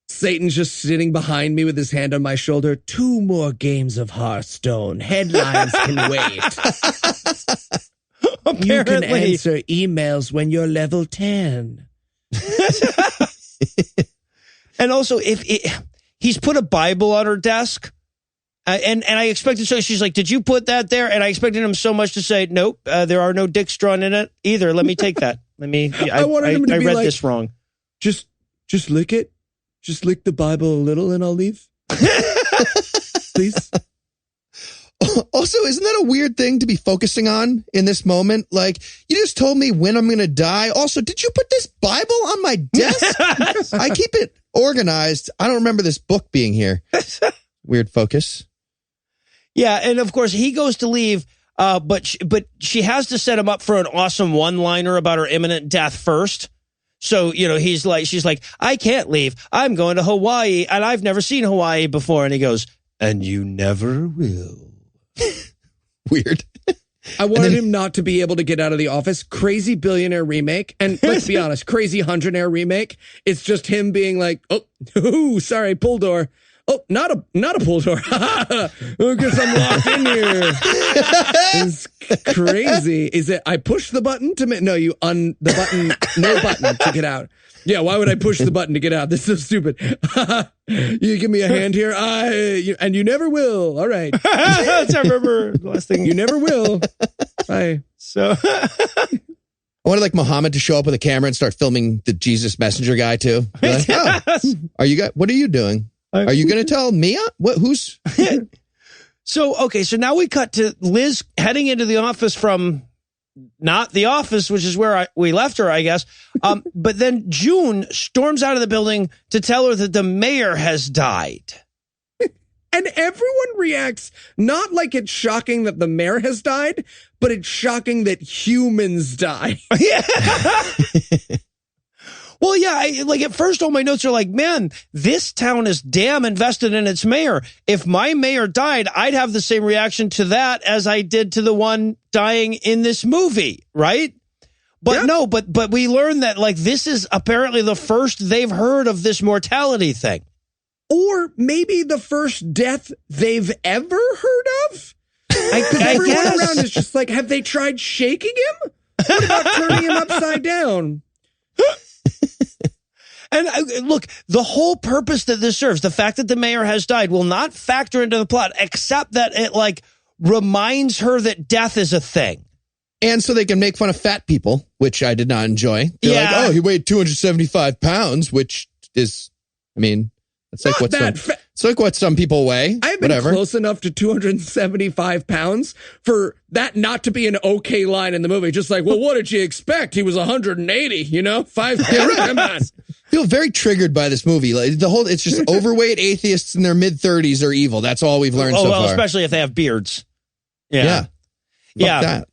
B: Satan's just sitting behind me with his hand on my shoulder. 2 more games of Hearthstone. Headlines can wait.
D: Apparently.
B: You can answer emails when you're level 10.
D: And also, he's put a Bible on her desk, and I expected, so she's like, did you put that there? And I expected him so much to say, nope, there are no dicks drawn in it either. Let me take that. I
B: wanted him to be
D: read
B: like,
D: this wrong.
B: Just lick it. Just lick the Bible a little and I'll leave. Please.
A: Also, isn't that a weird thing to be focusing on in this moment? Like, you just told me when I'm going to die. Also, did you put this Bible on my desk? I keep it organized. I don't remember this book being here. Weird focus.
D: Yeah, and of course, he goes to leave, but she has to set him up for an awesome one-liner about her imminent death first. So, you know, she's like, I can't leave. I'm going to Hawaii, and I've never seen Hawaii before. And he goes, and you never will.
A: Weird.
B: I wanted him not to be able to get out of the office. Crazy Billionaire remake. And let's be honest, Crazy Hundredaire remake. It's just him being like, oh, sorry, pull door. Oh, not a pull door. I guess I'm locked in here. It's crazy. Is it, I push the button to no, you the button, no button to get out. Yeah, why would I push the button to get out? This is so stupid. You give me a hand here? And you never will. All right.
D: I remember the last thing.
B: You never will. Bye.
D: So
A: I wanted like Muhammad to show up with a camera and start filming the Jesus Messenger guy too. Like, what are you doing? Are you going to tell Mia? Who's?
D: So now we cut to Liz heading into the office from not the office, which is where we left her, I guess. But then June storms out of the building to tell her that the mayor has died.
B: And everyone reacts not like it's shocking that the mayor has died, but it's shocking that humans die.
D: Yeah. Well, yeah, like at first all my notes are like, man, this town is damn invested in its mayor. If my mayor died, I'd have the same reaction to that as I did to the one dying in this movie, right? But yeah. No, but we learned that like this is apparently the first they've heard of this mortality thing.
B: Or maybe the first death they've ever heard of? Because everyone around is just like, have they tried shaking him? What about turning him upside down?
D: And look, the whole purpose that this serves, the fact that the mayor has died, will not factor into the plot, except that it like reminds her that death is a thing.
A: And so they can make fun of fat people, which I did not enjoy. They're like, oh, he weighed 275 pounds, which is, I mean, it's like what some people weigh.
B: I've been close enough to 275 pounds for that not to be an okay line in the movie. Just like, well, what did you expect? He was 180, you know, 5 pounds. Come on.
A: I feel very triggered by this movie. Like it's just overweight atheists in their mid-30s are evil. That's all we've learned so far.
D: Especially if they have beards. Yeah.
A: That.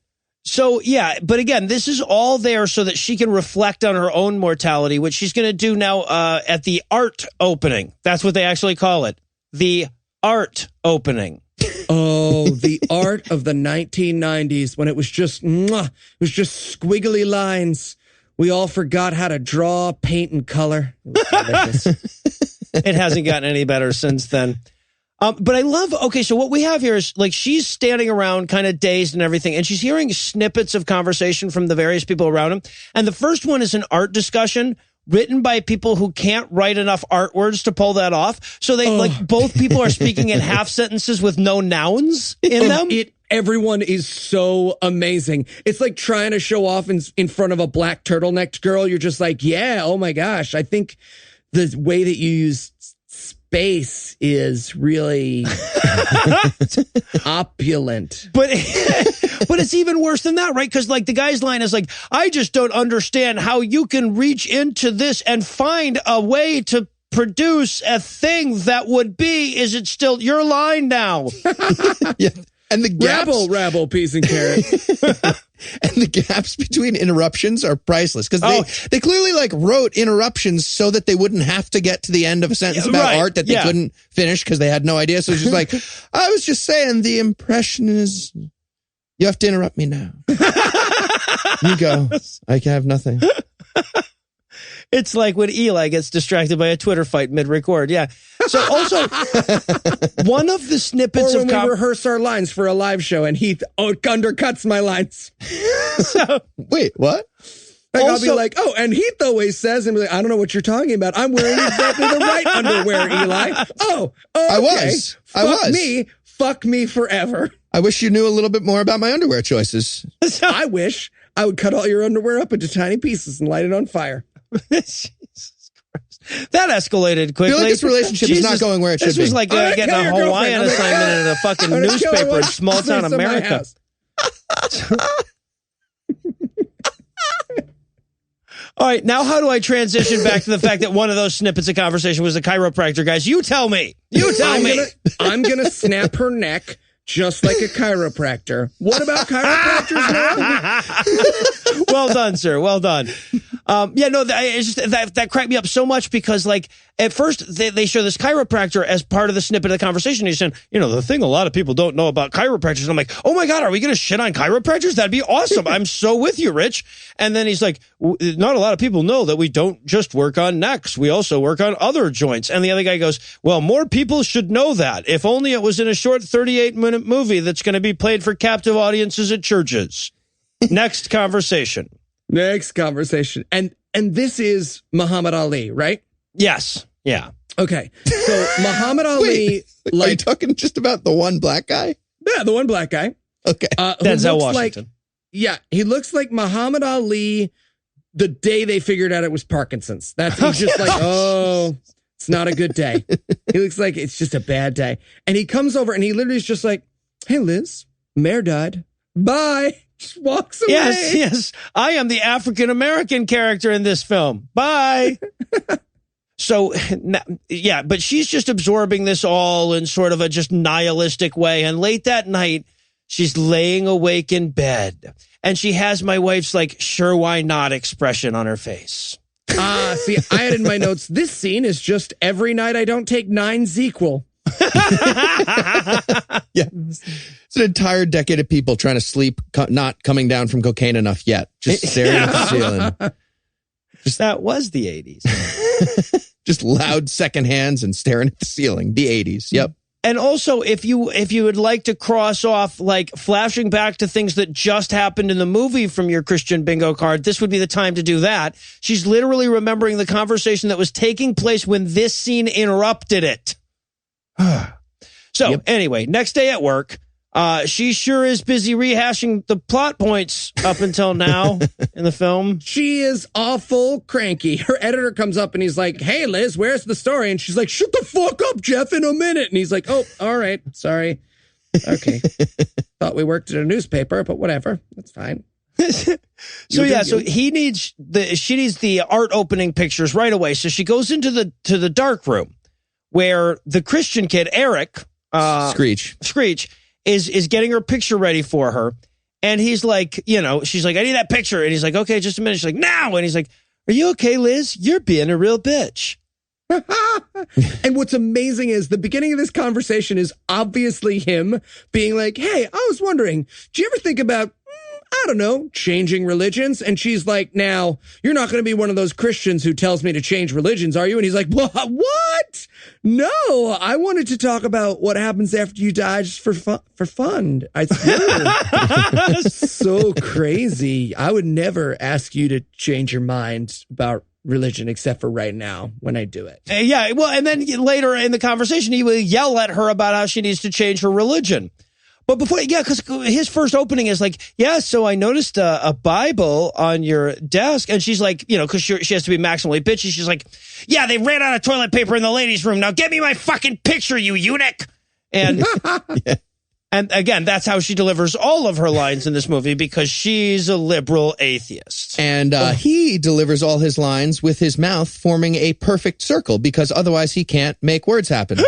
D: So, yeah, but again, this is all there so that she can reflect on her own mortality, which she's going to do now at the art opening. That's what they actually call it. The art opening.
B: Oh, the art of the 1990s when it was just squiggly lines We all forgot how to draw, paint, and color. It was delicious.
D: It hasn't gotten any better since then. But I love, okay, so what we have here is like she's standing around kind of dazed and everything, and she's hearing snippets of conversation from the various people around him. And the first one is an art discussion written by people who can't write enough art words to pull that off. So they like both people are speaking in half sentences with no nouns in them.
B: Everyone is so amazing. It's like trying to show off in front of a black turtlenecked girl. You're just like, yeah, oh my gosh. I think the way that you use space is really opulent.
D: But it's even worse than that, right? Because like the guy's line is like, I just don't understand how you can reach into this and find a way to produce a thing that would be, is it still your line now?
A: Yeah. And the gaps,
B: rabble, peas and carrots.
A: and the gaps between interruptions are priceless because they clearly like wrote interruptions so that they wouldn't have to get to the end of a sentence about art that they couldn't finish because they had no idea. So it's just like, I was just saying, the impression is you have to interrupt me now. You go. I can have nothing.
D: It's like when Eli gets distracted by a Twitter fight mid-record. Yeah. So also, one of the snippets
B: or when we rehearse our lines for a live show and Heath undercuts my lines.
A: Wait, what?
B: Like I'll be like, and Heath always says, and be like, I don't know what you're talking about. I'm wearing exactly the right underwear, Eli. Oh, okay.
A: I was.
B: Fuck me forever.
A: I wish you knew a little bit more about my underwear choices.
B: I wish I would cut all your underwear up into tiny pieces and light it on fire.
D: Jesus Christ. That escalated quickly.
A: I feel like this relationship is not going where it should be.
D: This was like getting a Hawaiian assignment in a fucking newspaper in small town America. All right, now how do I transition back to the fact that one of those snippets of conversation was a chiropractor, guys? You tell me.
B: I'm going to snap her neck just like a chiropractor. What about chiropractors now?
D: Well done, sir. Well done. That cracked me up so much because, like, at first they show this chiropractor as part of the snippet of the conversation. He's saying, the thing a lot of people don't know about chiropractors. And I'm like, oh my God, are we going to shit on chiropractors? That'd be awesome. I'm so with you, Rich. And then he's like, not a lot of people know that we don't just work on necks. We also work on other joints. And the other guy goes, well, more people should know that. If only it was in a short 38-minute movie that's going to be played for captive audiences at churches. Next conversation.
B: And this is Muhammad Ali, right?
D: Yes. Yeah.
B: Okay. So Muhammad Ali,
A: are you talking just about the one black guy?
B: Yeah, the one black guy.
A: Okay.
D: Denzel Washington.
B: He looks like Muhammad Ali the day they figured out it was Parkinson's. He's just like, oh, it's not a good day. He looks like it's just a bad day. And he comes over and he literally is just like, hey, Liz, Mayor died. Bye. Just walks away.
D: Yes. I am the African-American character in this film. Bye. So, yeah, but she's just absorbing this all in sort of a just nihilistic way. And late that night, she's laying awake in bed. And she has my wife's like, sure, why not expression on her face.
B: See, I had in my notes, this scene is just every night I don't take 9's equal.
A: Yeah. It's an entire decade of people trying to sleep, not coming down from cocaine enough yet. Just staring at the ceiling.
D: That was the 80s.
A: Just loud second hands and staring at the ceiling. The 80s. Yep.
D: And also, if you would like to cross off, like, flashing back to things that just happened in the movie from your Christian bingo card, this would be the time to do that. She's literally remembering the conversation that was taking place when this scene interrupted it. So, anyway, next day at work, she sure is busy rehashing the plot points up until now in the film.
B: She is awful cranky. Her editor comes up and he's like, hey, Liz, where's the story? And she's like, shut the fuck up, Jeff, in a minute. And he's like, oh, all right. Sorry. Okay. Thought we worked at a newspaper, but whatever. That's fine.
D: So she needs the art opening pictures right away. So she goes into the dark room where the Christian kid, Eric,
A: Screech,
D: is getting her picture ready for her. And he's like, she's like, I need that picture. And he's like, okay, just a minute. She's like, now. And he's like, are you okay, Liz? You're being a real bitch.
B: And what's amazing is the beginning of this conversation is obviously him being like, hey, I was wondering, do you ever think about, I don't know, changing religions. And she's like, now, you're not going to be one of those Christians who tells me to change religions, are you? And he's like, what? No, I wanted to talk about what happens after you die just for fun. I swear. So crazy. I would never ask you to change your mind about religion except for right now when I do it.
D: Yeah, well, and then later in the conversation, he would yell at her about how she needs to change her religion. But before, yeah, because his first opening is like, yeah, so I noticed a Bible on your desk. And she's like, you know, because she has to be maximally bitchy. She's like, yeah, they ran out of toilet paper in the ladies' room. Now get me my fucking picture, you eunuch. And yeah. And again, that's how she delivers all of her lines in this movie, because she's a liberal atheist.
A: And he delivers all his lines with his mouth forming a perfect circle, because otherwise he can't make words happen.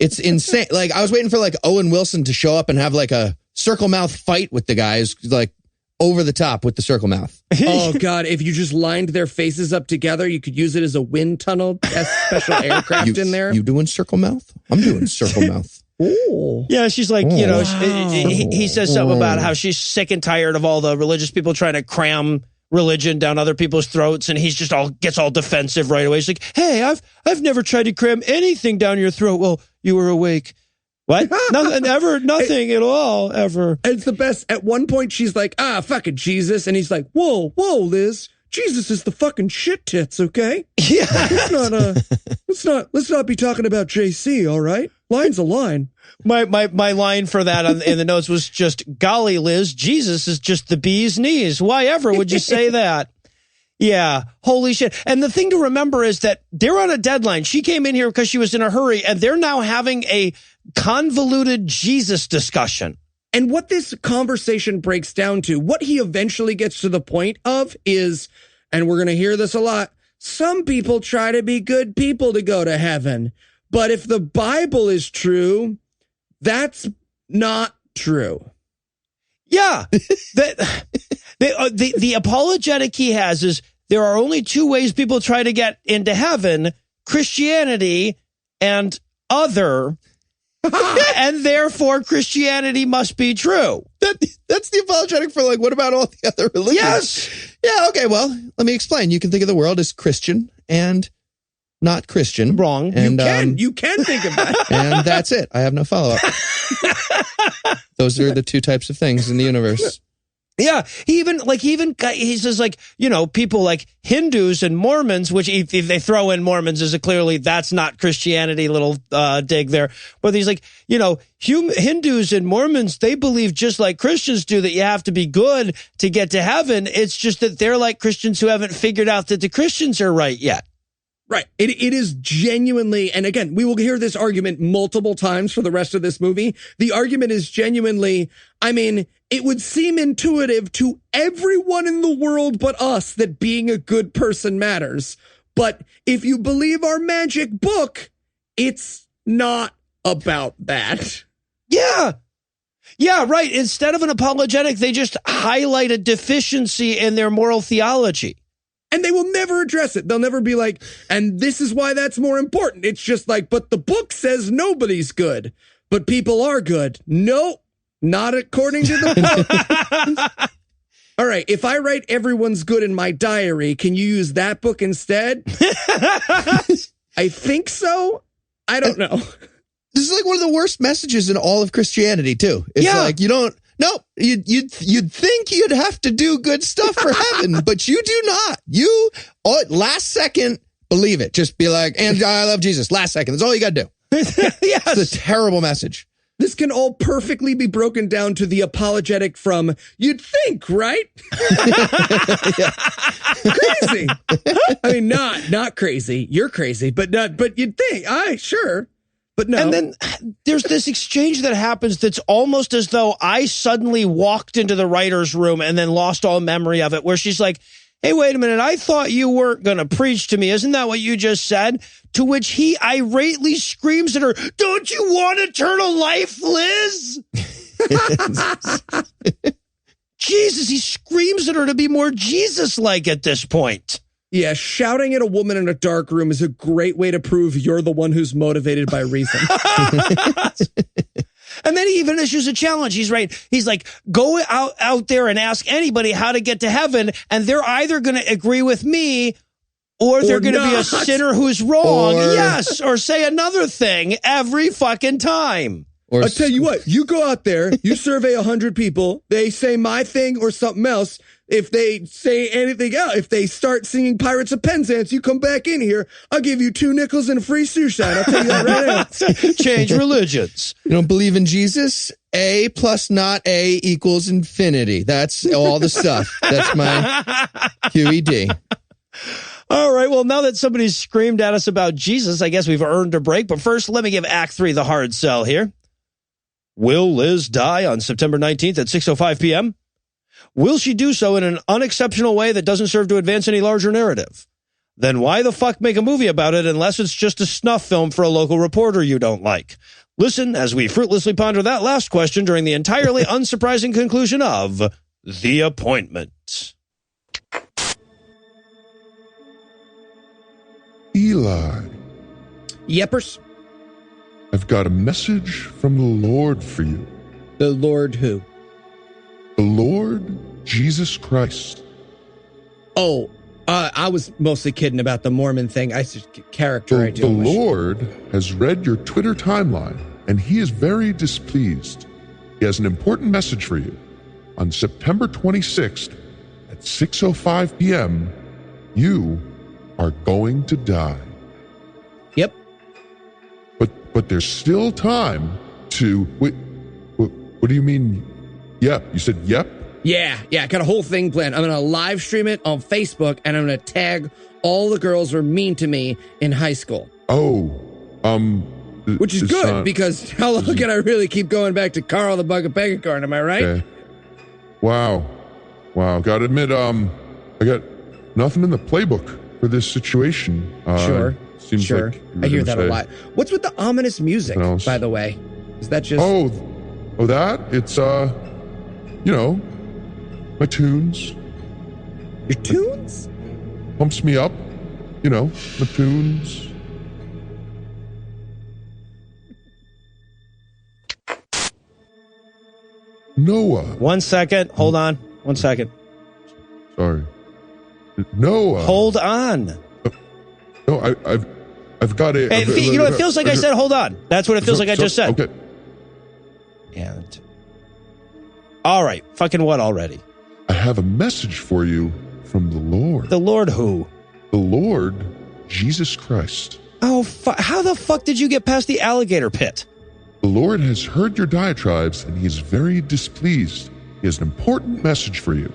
A: It's insane. Like, I was waiting for like Owen Wilson to show up and have like a circle mouth fight with the guys, like over the top with the circle mouth.
B: Oh God, if you just lined their faces up together, you could use it as a wind tunnel, test special aircraft in there.
A: You doing circle mouth? I'm doing circle mouth.
B: Ooh.
D: Yeah, she's like, you know, wow. He says something about how she's sick and tired of all the religious people trying to cram religion down other people's throats, and he's just gets all defensive right away. He's like, hey, I've never tried to cram anything down your throat. Well, you were awake. What? Nothing at all, ever.
B: It's the best. At one point, she's like, fucking Jesus. And he's like, whoa, Liz. Jesus is the fucking shit tits, okay?
D: Yeah.
B: Let's not be talking about JC, all right? Line's a line.
D: My line for that in the notes was just, golly, Liz, Jesus is just the bee's knees. Why ever would you say that? Yeah, holy shit. And the thing to remember is that they're on a deadline. She came in here because she was in a hurry, and they're now having a convoluted Jesus discussion.
B: And what this conversation breaks down to, what he eventually gets to the point of is, and we're going to hear this a lot, some people try to be good people to go to heaven. But if the Bible is true, that's not true.
D: Yeah. The apologetic he has is, there are only two ways people try to get into heaven: Christianity and other. And therefore Christianity must be true.
A: That's the apologetic for, like, what about all the other religions?
D: Yes.
A: Yeah, okay, well, let me explain. You can think of the world as Christian and not Christian.
D: Wrong.
A: And,
B: you can think of that.
A: And that's it. I have no follow-up. Those are the two types of things in the universe.
D: Yeah, he says, like, you know, people like Hindus and Mormons, which if they throw in Mormons is clearly that's not Christianity, little dig there. But he's like, you know, Hindus and Mormons, they believe just like Christians do that you have to be good to get to heaven. It's just that they're like Christians who haven't figured out that the Christians are right yet.
B: Right. It is genuinely, and again, we will hear this argument multiple times for the rest of this movie. The argument is genuinely, I mean, it would seem intuitive to everyone in the world but us that being a good person matters. But if you believe our magic book, it's not about that.
D: Yeah. Yeah, right. Instead of an apologetic, they just highlight a deficiency in their moral theology.
B: And they will never address it. They'll never be like, and this is why that's more important. It's just like, but the book says nobody's good, but people are good. No, not according to the book. All right, if I write everyone's good in my diary, can you use that book instead? I think so. I don't know.
A: This is like one of the worst messages in all of Christianity, too. It's like, you don't. Nope, you'd think you'd have to do good stuff for heaven, but you do not. You, last second, believe it. Just be like, and I love Jesus. Last second. That's all you got to do.
D: Yes.
A: It's a terrible message.
B: This can all perfectly be broken down to the apologetic from, you'd think, right? Crazy. I mean, not crazy. You're crazy, but you'd think. Sure. But no.
D: And then there's this exchange that happens that's almost as though I suddenly walked into the writer's room and then lost all memory of it, where she's like, hey, wait a minute, I thought you weren't going to preach to me. Isn't that what you just said? To which he irately screams at her, don't you want eternal life, Liz? Jesus, he screams at her to be more Jesus-like at this point.
B: Yeah, shouting at a woman in a dark room is a great way to prove you're the one who's motivated by reason.
D: And then he even issues a challenge. He's right. He's like, go out there and ask anybody how to get to heaven, and they're either going to agree with me or they're going to be a sinner who's wrong. Or say another thing every fucking time.
B: I'll tell you what, you go out there, you survey 100 people, they say my thing or something else. If they say anything else, if they start singing Pirates of Penzance, you come back in here, I'll give you 2 nickels and a free suicide. I'll tell you that right now.
D: Change religions.
A: You don't believe in Jesus? A plus not A equals infinity. That's all the stuff. That's my QED.
D: All right, well, now that somebody's screamed at us about Jesus, I guess we've earned a break. But first, let me give Act 3 the hard sell here. Will Liz die on September 19th at 6:05 p.m.? Will she do so in an unexceptional way that doesn't serve to advance any larger narrative? Then why the fuck make a movie about it unless it's just a snuff film for a local reporter you don't like? Listen as we fruitlessly ponder that last question during the entirely unsurprising conclusion of The Appointment.
E: Eli.
B: Yepers.
E: I've got a message from the Lord for you.
B: The Lord who?
E: The Lord Jesus Christ.
B: Oh, I was mostly kidding about the Mormon thing. I just character I do.
E: The Lord has read your Twitter timeline, and he is very displeased. He has an important message for you. On September 26th at 6:05 p.m., you are going to die.
B: Yep.
E: But there's still time to... Wait, what do you mean, yep? You said yep?
B: Yeah, I got a whole thing planned. I'm going to live stream it on Facebook, and I'm going to tag all the girls who are mean to me in high school.
E: Which
B: is good, because how long can I really keep going back to Carl the Bucket Pegacorn, am I right?
E: Okay. Wow. Gotta admit, I got nothing in the playbook for this situation.
B: Sure.
E: Seems like
B: I hear that a lot. What's with the ominous music, by the way? Is that just...
E: Oh, that? It's, my tunes.
B: Your tunes?
E: Pumps me up, my tunes. Noah.
D: 1 second. Hold on. 1 second.
E: Sorry. Noah.
D: Hold on.
E: No, I've got a...
D: Hey, it feels like I said hold on. That's what it feels like I just said.
E: Okay.
D: And... All right. Fucking what already?
E: I have a message for you from the Lord.
D: The Lord who?
E: The Lord Jesus Christ.
D: Oh, how the fuck did you get past the alligator pit?
E: The Lord has heard your diatribes, and he is very displeased. He has an important message for you.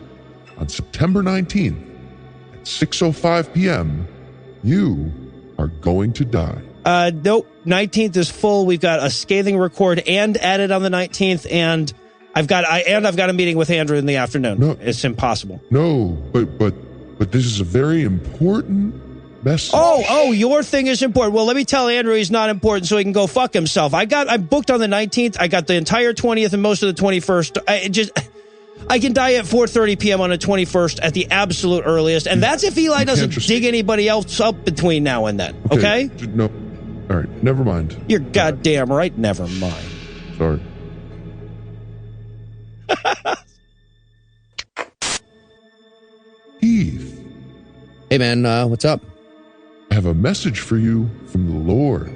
E: On September 19th, at 6:05 p.m., you are going to die.
D: Nope. 19th is full. We've got a scathing record and added on the 19th, and I've got a meeting with Andrew in the afternoon.
E: No,
D: it's impossible.
E: No, but this is a very important message.
D: Oh, your thing is important. Well, let me tell Andrew he's not important so he can go fuck himself. I'm booked on the 19th. I got the entire 20th and most of the 21st. I can die at 4:30 p.m. on the 21st at the absolute earliest, and that's if Eli doesn't dig anybody else up between now and then. Okay?
E: No. All right. Never mind.
D: You're goddamn right. Never mind.
E: Sorry. Heath.
A: Hey, man. What's up?
E: I have a message for you from the Lord.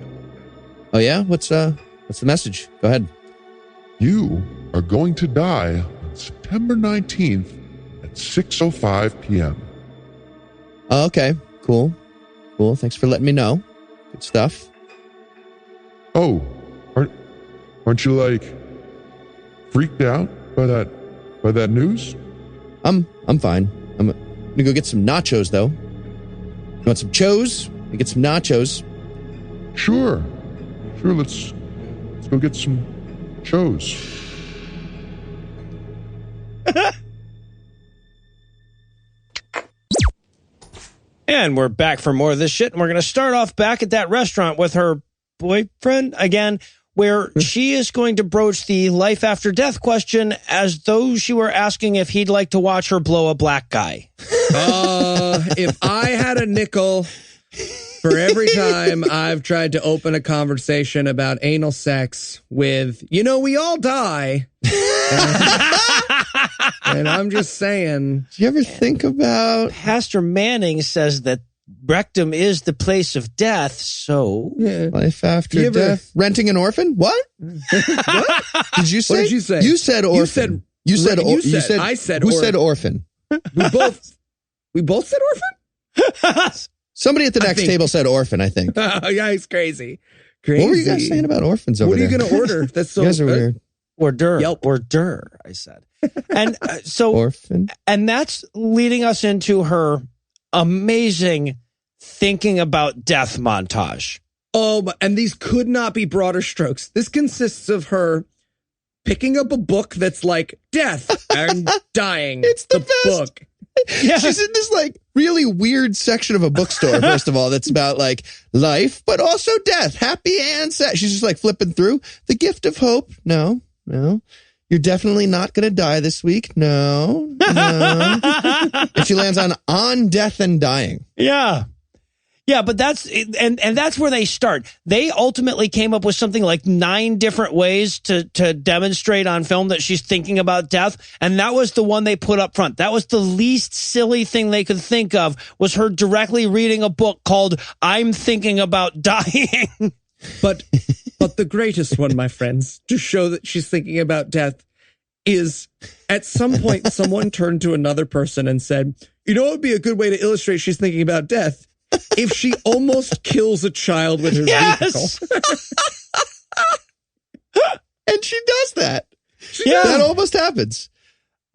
A: Oh, yeah? What's the message? Go ahead.
E: You are going to die on September 19th at 6:05 p.m.
A: Oh, okay. Cool. Thanks for letting me know. Good stuff.
E: Oh, aren't you like freaked out by that news?
A: I'm fine. I'm gonna go get some nachos though. You want some chos? We get some nachos.
E: Sure. Let's go get some chos.
D: And we're back for more of this shit. And we're going to start off back at that restaurant with her boyfriend again, where she is going to broach the life after death question as though she were asking if he'd like to watch her blow a black guy.
B: If I had a nickel For every time I've tried to open a conversation about anal sex with, we all die. And I'm just saying.
A: Do you ever think about...
D: Pastor Manning says that rectum is the place of death, so...
B: Yeah.
A: Life after death. Renting an orphan? What?
B: What?
A: Did you say?
B: What did you say?
A: You said orphan.
B: I said
A: Who
B: orphan.
A: said orphan?
B: We both said orphan?
A: Somebody at the next table said orphan, I think.
B: Oh, yeah, he's crazy.
A: What were you guys saying about orphans over
B: there? What are you going to order? That's so...
A: You guys are weird.
D: Order.
B: Yelp.
D: Order, I said. And so...
A: Orphan.
D: And that's leading us into her amazing thinking about death montage.
B: Oh, and these could not be broader strokes. This consists of her picking up a book that's like death and dying.
A: It's the best
B: book.
D: Yeah.
A: She's in this like really weird section of a bookstore, first of all, that's about like life, but also death, happy and sad. She's just like flipping through. The gift of hope. No. You're definitely not going to die this week. No. And she lands on death and dying.
D: Yeah. Yeah, but that's and that's where they start. They ultimately came up with something like 9 different ways to demonstrate on film that she's thinking about death, and that was the one they put up front. That was the least silly thing they could think of, was her directly reading a book called I'm Thinking About Dying.
B: But the greatest one, my friends, to show that she's thinking about death is at some point someone turned to another person and said, "You know what would be a good way to illustrate she's thinking about death? If she almost kills a child with her vehicle."
A: And she does that.
D: Yeah.
A: That almost happens.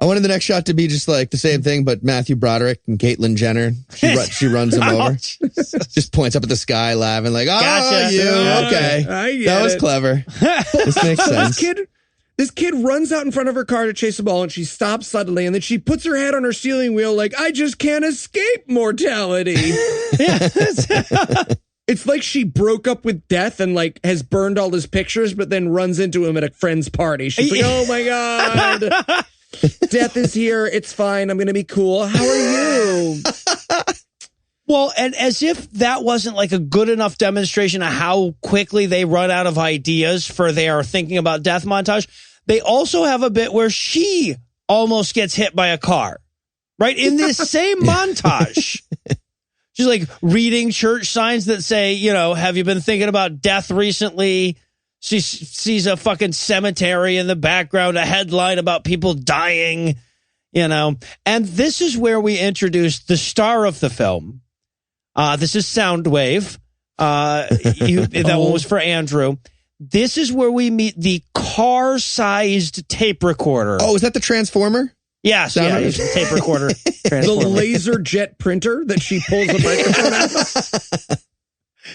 A: I wanted the next shot to be just like the same thing, but Matthew Broderick and Caitlyn Jenner. She runs him over. Just points up at the sky, laughing like, "Oh,
D: Gotcha.
A: you
B: Yeah,
A: okay? That was clever. This makes sense."
B: This kid runs out in front of her car to chase a ball, and she stops suddenly, and then she puts her head on her steering wheel like, "I just can't escape mortality." It's like she broke up with death and like has burned all his pictures, but then runs into him at a friend's party. She's like, "Oh my God, death is here. It's fine. I'm going to be cool. How are you?"
D: Well, and as if that wasn't like a good enough demonstration of how quickly they run out of ideas for their thinking about death montage, they also have a bit where she almost gets hit by a car, right? In this same montage. She's like reading church signs that say, "Have you been thinking about death recently?" She sees a fucking cemetery in the background, a headline about people dying, And this is where we introduce the star of the film. This is Soundwave. That one was for Andrew. This is where we meet the car-sized tape recorder.
A: Oh, is that the Transformer?
D: Yes, yeah, it's a tape recorder.
B: The laser jet printer that she pulls a microphone out.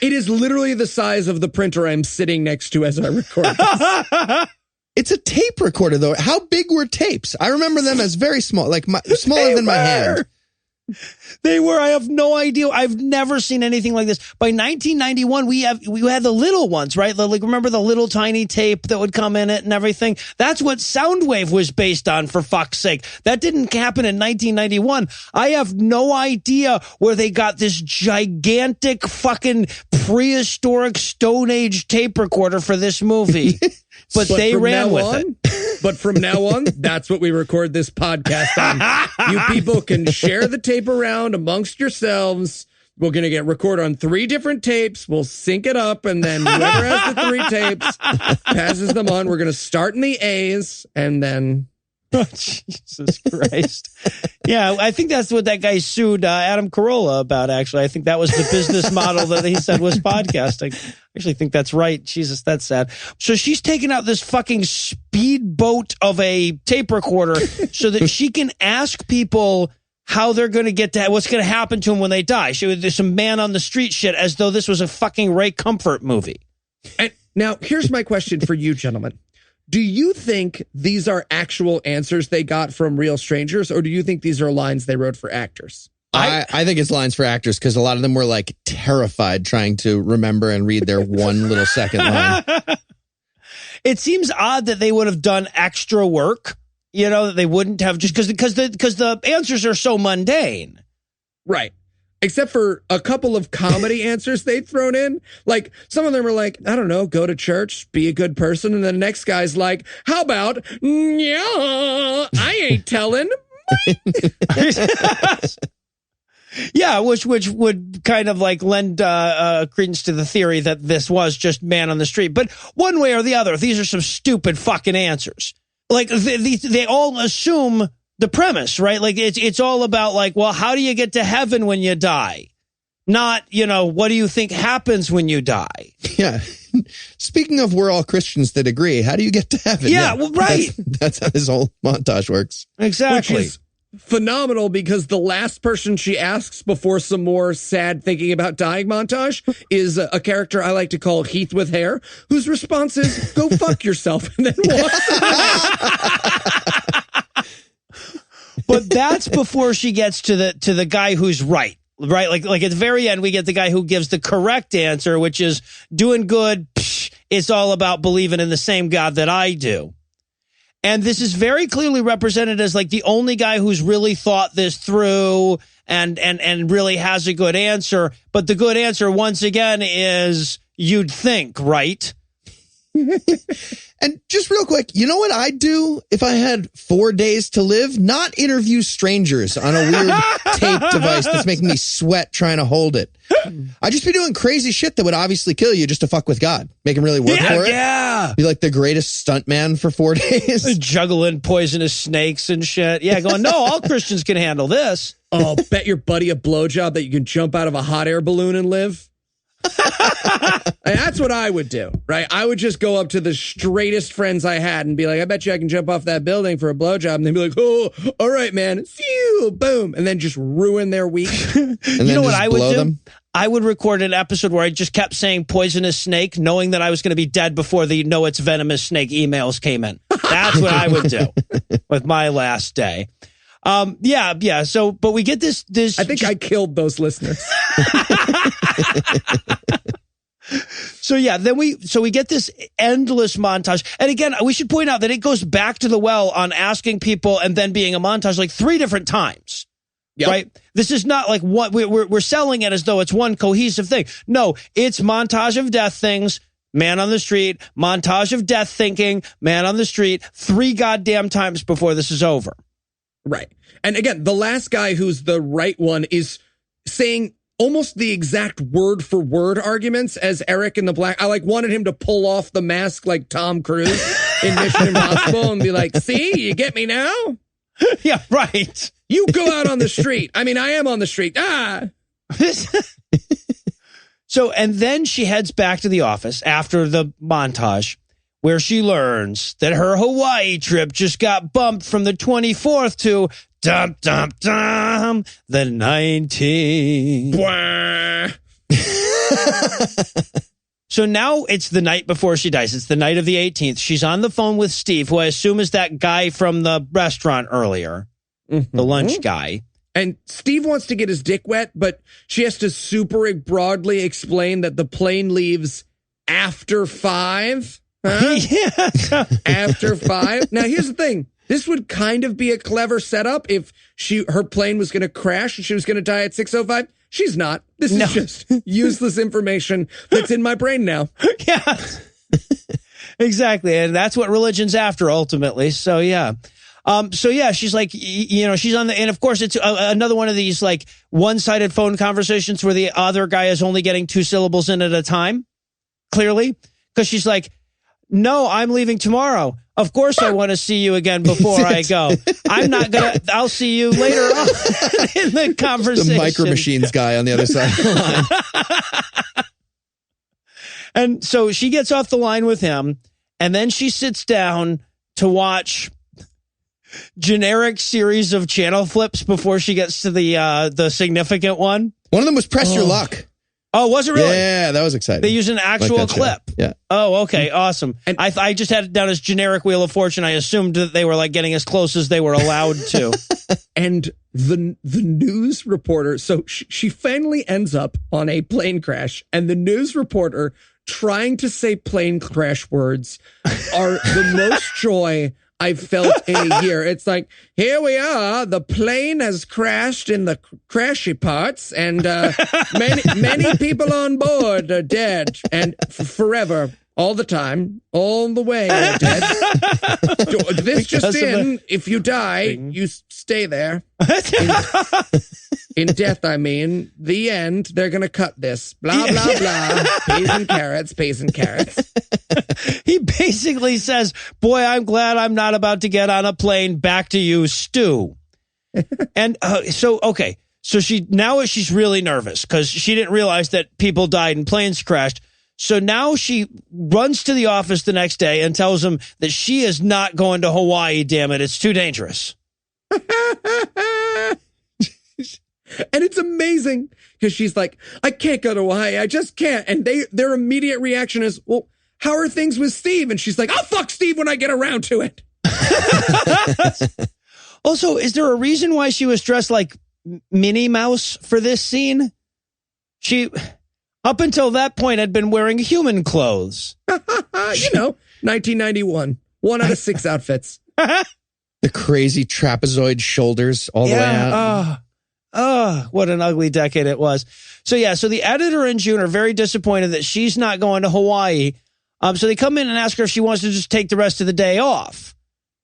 B: It is literally the size of the printer I'm sitting next to as I record this.
A: It's a tape recorder, though. How big were tapes? I remember them as very small, like smaller than my hand.
D: They were. I have no idea. I've never seen anything like this. By 1991, we had the little ones, right? Like, remember the little tiny tape that would come in it and everything? That's what Soundwave was based on, for fuck's sake. That didn't happen in 1991. I have no idea where they got this gigantic fucking prehistoric Stone Age tape recorder for this movie. But they ran with it.
B: But from now on, that's what we record this podcast on. You people can share the tape around amongst yourselves. We're going to get record on 3 different tapes. We'll sync it up, and then whoever has the 3 tapes passes them on. We're going to start in the A's, and then...
D: Oh, Jesus Christ. Yeah, I think that's what that guy sued Adam Carolla about, actually. I think that was the business model that he said was podcasting. I actually think that's right. Jesus, that's sad. So she's taking out this fucking speedboat of a tape recorder so that she can ask people how they're going to get to what's going to happen to them when they die. She would do some man on the street shit as though this was a fucking Ray Comfort movie.
B: And now, here's my question for you, gentlemen. Do you think these are actual answers they got from real strangers, or do you think these are lines they wrote for actors?
A: I think it's lines for actors, because a lot of them were like terrified trying to remember and read their one little second line.
D: It seems odd that they would have done extra work, that they wouldn't have, just because the answers are so mundane.
B: Right. except for a couple of comedy answers they'd thrown in. Like, some of them were like, I don't know, go to church, be a good person. And then the next guy's like, how about, yeah, I ain't telling.
D: Yeah, which would kind of like lend credence to the theory that this was just man on the street. But one way or the other, these are some stupid fucking answers. Like, they all assume the premise, right? Like, it's all about like, well, how do you get to heaven when you die? Not, what do you think happens when you die?
A: Yeah. Speaking of, we're all Christians that agree. How do you get to heaven?
D: Yeah, well, right.
A: That's how this whole montage works.
D: Exactly.
B: Which is phenomenal because the last person she asks before some more sad thinking about dying montage is a character I like to call Heath with hair, whose response is, go fuck yourself, and then walks.
D: But that's before she gets to the guy who's right? Like at the very end, we get the guy who gives the correct answer, which is doing good. Psh, it's all about believing in the same God that I do. And this is very clearly represented as like the only guy who's really thought this through and really has a good answer. But the good answer, once again, is you'd think, right?
A: And just real quick, you know what I'd do if I had 4 days to live? Not interview strangers on a weird tape device that's making me sweat trying to hold it. I'd just be doing crazy shit that would obviously kill you just to fuck with God. Make him really work for it.
D: Yeah.
A: Be like the greatest stuntman for 4 days.
D: Juggling poisonous snakes and shit. Yeah, going, no, all Christians can handle this.
B: Oh, bet your buddy a blowjob that you can jump out of a hot air balloon and live. And that's what I would do, right? I would just go up to the straightest friends I had and be like, I bet you I can jump off that building for a blowjob. And they'd be like, oh, all right, man. Phew, boom. And then just ruin their week.
A: And
D: You know what I would do?
A: Them?
D: I would record an episode where I just kept saying poisonous snake, knowing that I was going to be dead before the no, it's venomous snake emails came in. That's what I would do with my last day. Yeah. So, but we get this.
B: I think I killed those listeners.
D: So yeah, then we get this endless montage. And again, we should point out that it goes back to the well on asking people and then being a montage like 3 different times. Yep. Right? This is not like what we're selling it as though it's one cohesive thing. No, it's montage of death things, man on the street, montage of death thinking, man on the street, 3 goddamn times before this is over.
B: Right. And again, the last guy who's the right one is saying almost the exact word for word arguments as Eric in the Black. I wanted him to pull off the mask like Tom Cruise in Mission Impossible and be like, see, you get me now?
D: Yeah, right.
B: You go out on the street. I mean, I am on the street.
D: So, and then she heads back to the office after the montage where she learns that her Hawaii trip just got bumped from the 24th to the 19th. So now it's the night before she dies. It's the night of the 18th. She's on the phone with Steve, who I assume is that guy from the restaurant earlier, the lunch guy.
B: And Steve wants to get his dick wet, but she has to super broadly explain that the plane leaves after 5. Huh?
D: Yeah.
B: After 5. Now, here's the thing. This would kind of be a clever setup if her plane was going to crash and she was going to die at 6:05. She's not. This is just useless information that's in my brain now.
D: Yeah. Exactly. And that's what religion's after ultimately. So, yeah. She's like, she's on and of course it's another one of these like one-sided phone conversations where the other guy is only getting 2 syllables in at a time. Clearly. Because she's like, no, I'm leaving tomorrow. Of course I want to see you again before I go. I'm not going to, I'll see you later on in the conversation.
A: The Micro Machines guy on the other side of the line.
D: And so she gets off the line with him, and then she sits down to watch generic series of channel flips before she gets to the significant one.
A: One of them was Press Your Luck.
D: Oh, was it really?
A: Yeah, that was exciting.
D: They use an actual clip.
A: Yeah.
D: Oh, okay, awesome. And I just had it down as generic Wheel of Fortune. I assumed that they were like getting as close as they were allowed to.
B: And the news reporter, so she finally ends up on a plane crash, and the news reporter trying to say plane crash words are the most joy I've felt a year. It's like, here we are. The plane has crashed in the crashy parts, and many people on board are dead, and forever. All the time, all the way, you're dead. This just in, if you die, you stay there. In death, I mean, the end, they're going to cut this. Blah, blah, blah. Peas and carrots, peas and carrots.
D: He basically says, boy, I'm glad I'm not about to get on a plane. Back to you, Stu. And so she's really nervous because she didn't realize that people died and planes crashed. So now she runs to the office the next day and tells him that she is not going to Hawaii, damn it. It's too dangerous.
B: And it's amazing because she's like, I can't go to Hawaii. I just can't. And their immediate reaction is, well, how are things with Steve? And she's like, I'll fuck Steve when I get around to it.
D: Also, is there a reason why she was dressed like Minnie Mouse for this scene? She... Up until that point, had been wearing human clothes.
B: 1991. 1 out of 6 outfits.
A: The crazy trapezoid shoulders all the way out.
D: What an ugly decade it was. So the editor and June are very disappointed that she's not going to Hawaii. So they come in and ask her if she wants to just take the rest of the day off.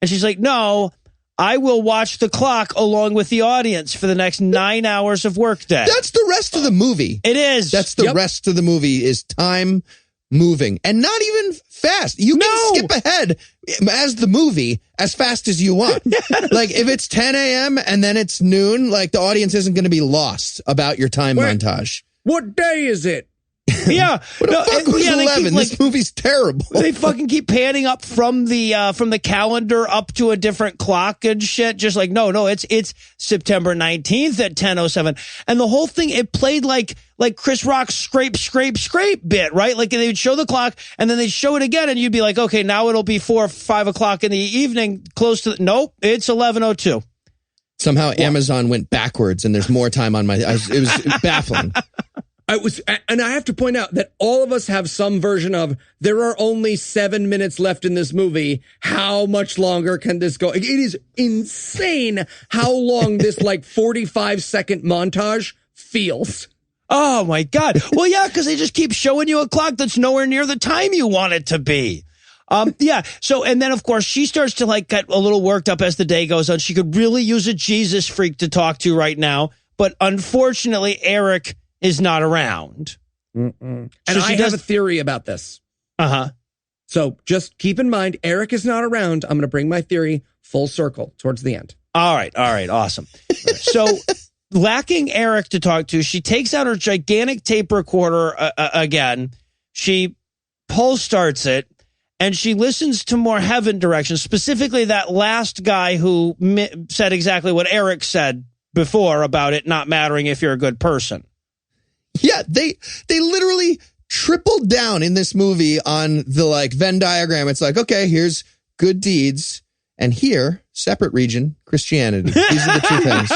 D: And she's like, no, I will watch the clock along with the audience for the next 9 hours of workday.
A: That's the rest of the movie.
D: It is.
A: That's the rest of the movie is time moving and not even fast. You can skip ahead as the movie as fast as you want. Like if it's 10 a.m. and then it's noon, like the audience isn't going to be lost about your time montage.
B: What day is it?
D: Yeah.
A: What the fuck was 11? This movie's terrible.
D: They fucking keep panning up from the calendar up to a different clock and shit. Just like, no, it's September 19th at 10:07. And the whole thing, it played like Chris Rock's scrape bit, right? Like they would show the clock and then they'd show it again and you'd be like, okay, now it'll be 4 or 5 o'clock in the evening, close to nope, it's 11:02.
A: Somehow Amazon went backwards and there's more time on it was baffling.
B: And I have to point out that all of us have some version of, there are only 7 minutes left in this movie. How much longer can this go? It is insane how long this 45-second montage feels.
D: Oh my God. Well, yeah, because they just keep showing you a clock that's nowhere near the time you want it to be. So, and then of course she starts to get a little worked up as the day goes on. She could really use a Jesus freak to talk to right now. But unfortunately, Eric is not around.
B: And I have a theory about this. So just keep in mind, Eric is not around. I'm going to bring my theory full circle towards the end.
D: All right. Awesome. So lacking Eric to talk to, she takes out her gigantic tape recorder again. She pull starts it and she listens to more Heaven directions, specifically that last guy who said exactly what Eric said before about it not mattering if you're a good person.
A: Yeah, they literally tripled down in this movie on the Venn diagram. It's like, okay, here's good deeds, and here, separate region, Christianity. These are the two things.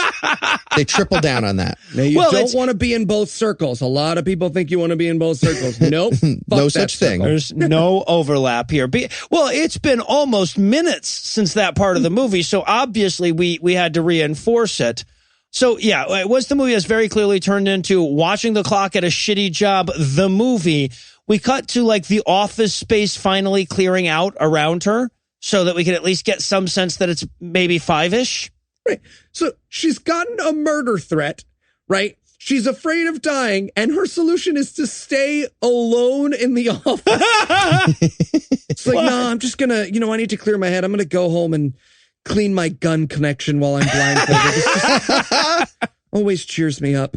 A: They triple down on that.
B: Now, you don't want to be in both circles. A lot of people think you want to be in both circles. Nope.
A: No such thing.
D: There's no overlap here. Well, it's been almost minutes since that part of the movie, so obviously we had to reinforce it. So, yeah, once the movie has very clearly turned into watching the clock at a shitty job, the movie, we cut to the office space finally clearing out around her so that we can at least get some sense that it's maybe 5-ish.
B: Right. So she's gotten a murder threat, right? She's afraid of dying, and her solution is to stay alone in the office. It's like, no, I'm just going to, I need to clear my head. I'm going to go home and clean my gun connection while I'm blindfolded. Always cheers me up.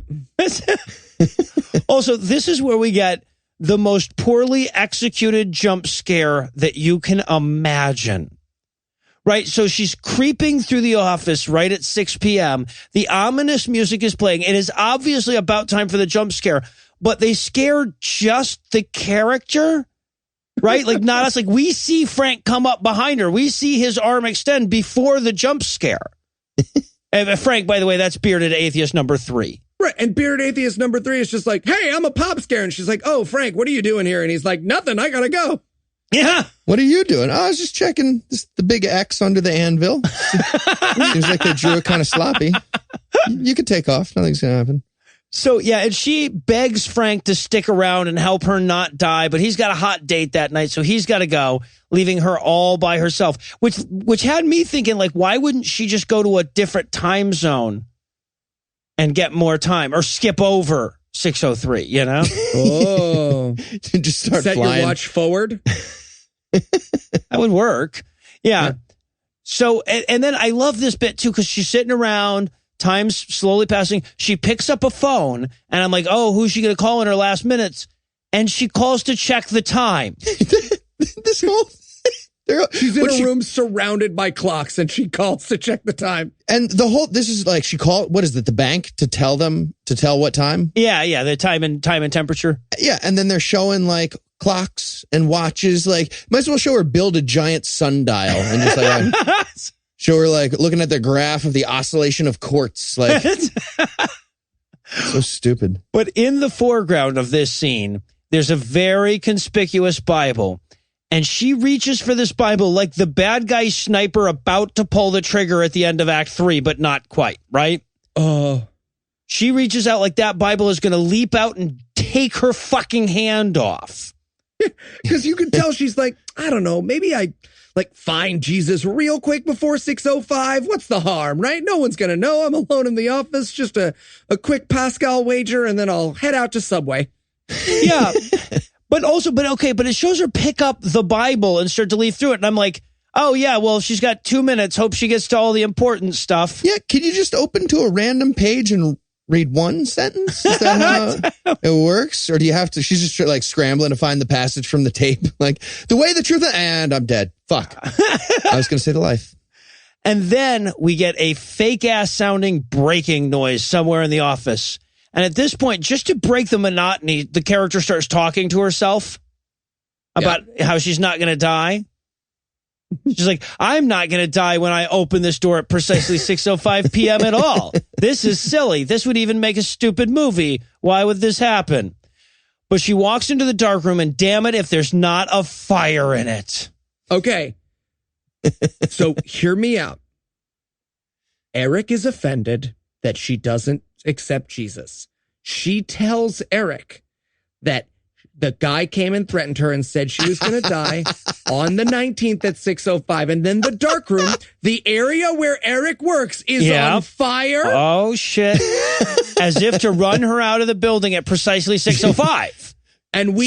D: Also, this is where we get the most poorly executed jump scare that you can imagine. Right? So she's creeping through the office right at 6 p.m. The ominous music is playing. It is obviously about time for the jump scare, but they scare just the character. Right? Not us. We see Frank come up behind her. We see his arm extend before the jump scare. And Frank, by the way, that's bearded atheist number 3.
B: Right. And bearded atheist number 3 is just like, hey, I'm a pop scare. And she's like, oh, Frank, what are you doing here? And he's like, nothing. I got to go.
D: Yeah.
A: What are you doing? I was just checking the big X under the anvil. Seems like they drew it kind of sloppy. You could take off. Nothing's going to happen.
D: So, yeah, and she begs Frank to stick around and help her not die, but he's got a hot date that night, so he's got to go, leaving her all by herself, which had me thinking, like, why wouldn't she just go to a different time zone and get more time, or skip over 6:03, you know?
B: Oh.
A: Just start
B: Set
A: flying.
B: your watch forward.
D: That would work. Yeah. So, and then I love this bit, too, because she's sitting around, time's slowly passing. She picks up a phone, and I'm like, oh, who's she going to call in her last minutes? And she calls to check the time.
A: This whole...
B: She's in a room surrounded by clocks, and she calls to check the time.
A: And this is like, she called, what is it, the bank to tell what time?
D: Yeah, the time and temperature.
A: Yeah, and then they're showing like clocks and watches. Like, might as well show her build a giant sundial and just like show her like looking at the graph of the oscillation of quartz. Like, so stupid.
D: But in the foreground of this scene, there's a very conspicuous Bible. And she reaches for this Bible like the bad guy sniper about to pull the trigger at the end of Act 3, but not quite, right? She reaches out like that Bible is going to leap out and take her fucking hand off.
B: Because you can tell she's like, I don't know, maybe I like find Jesus real quick before 6:05. What's the harm, right? No one's going to know. I'm alone in the office. Just a quick Pascal wager, and then I'll head out to Subway.
D: Yeah. But it shows her pick up the Bible and start to leaf through it. And I'm like, oh, yeah, well, she's got 2 minutes. Hope she gets to all the important stuff.
A: Yeah, can you just open to a random page and read one sentence? Is that how it works? Or do you have to, she's just like scrambling to find the passage from the tape. Like, the way the truth, and I'm dead. Fuck. I was going to say the life.
D: And then we get a fake-ass sounding breaking noise somewhere in the office. And at this point, just to break the monotony, the character starts talking to herself about how she's not going to die. She's like, I'm not going to die when I open this door at precisely 6:05 p.m. at all. This is silly. This would even make a stupid movie. Why would this happen? But she walks into the dark room, and damn it if there's not a fire in it.
B: Okay. So hear me out. Eric is offended that she doesn't accept Jesus. She tells Eric that the guy came and threatened her and said she was going to die on the 19th at 6:05. And then the dark room, the area where Eric works, is on fire.
D: Oh, shit. As if to run her out of the building at precisely 6:05.
B: And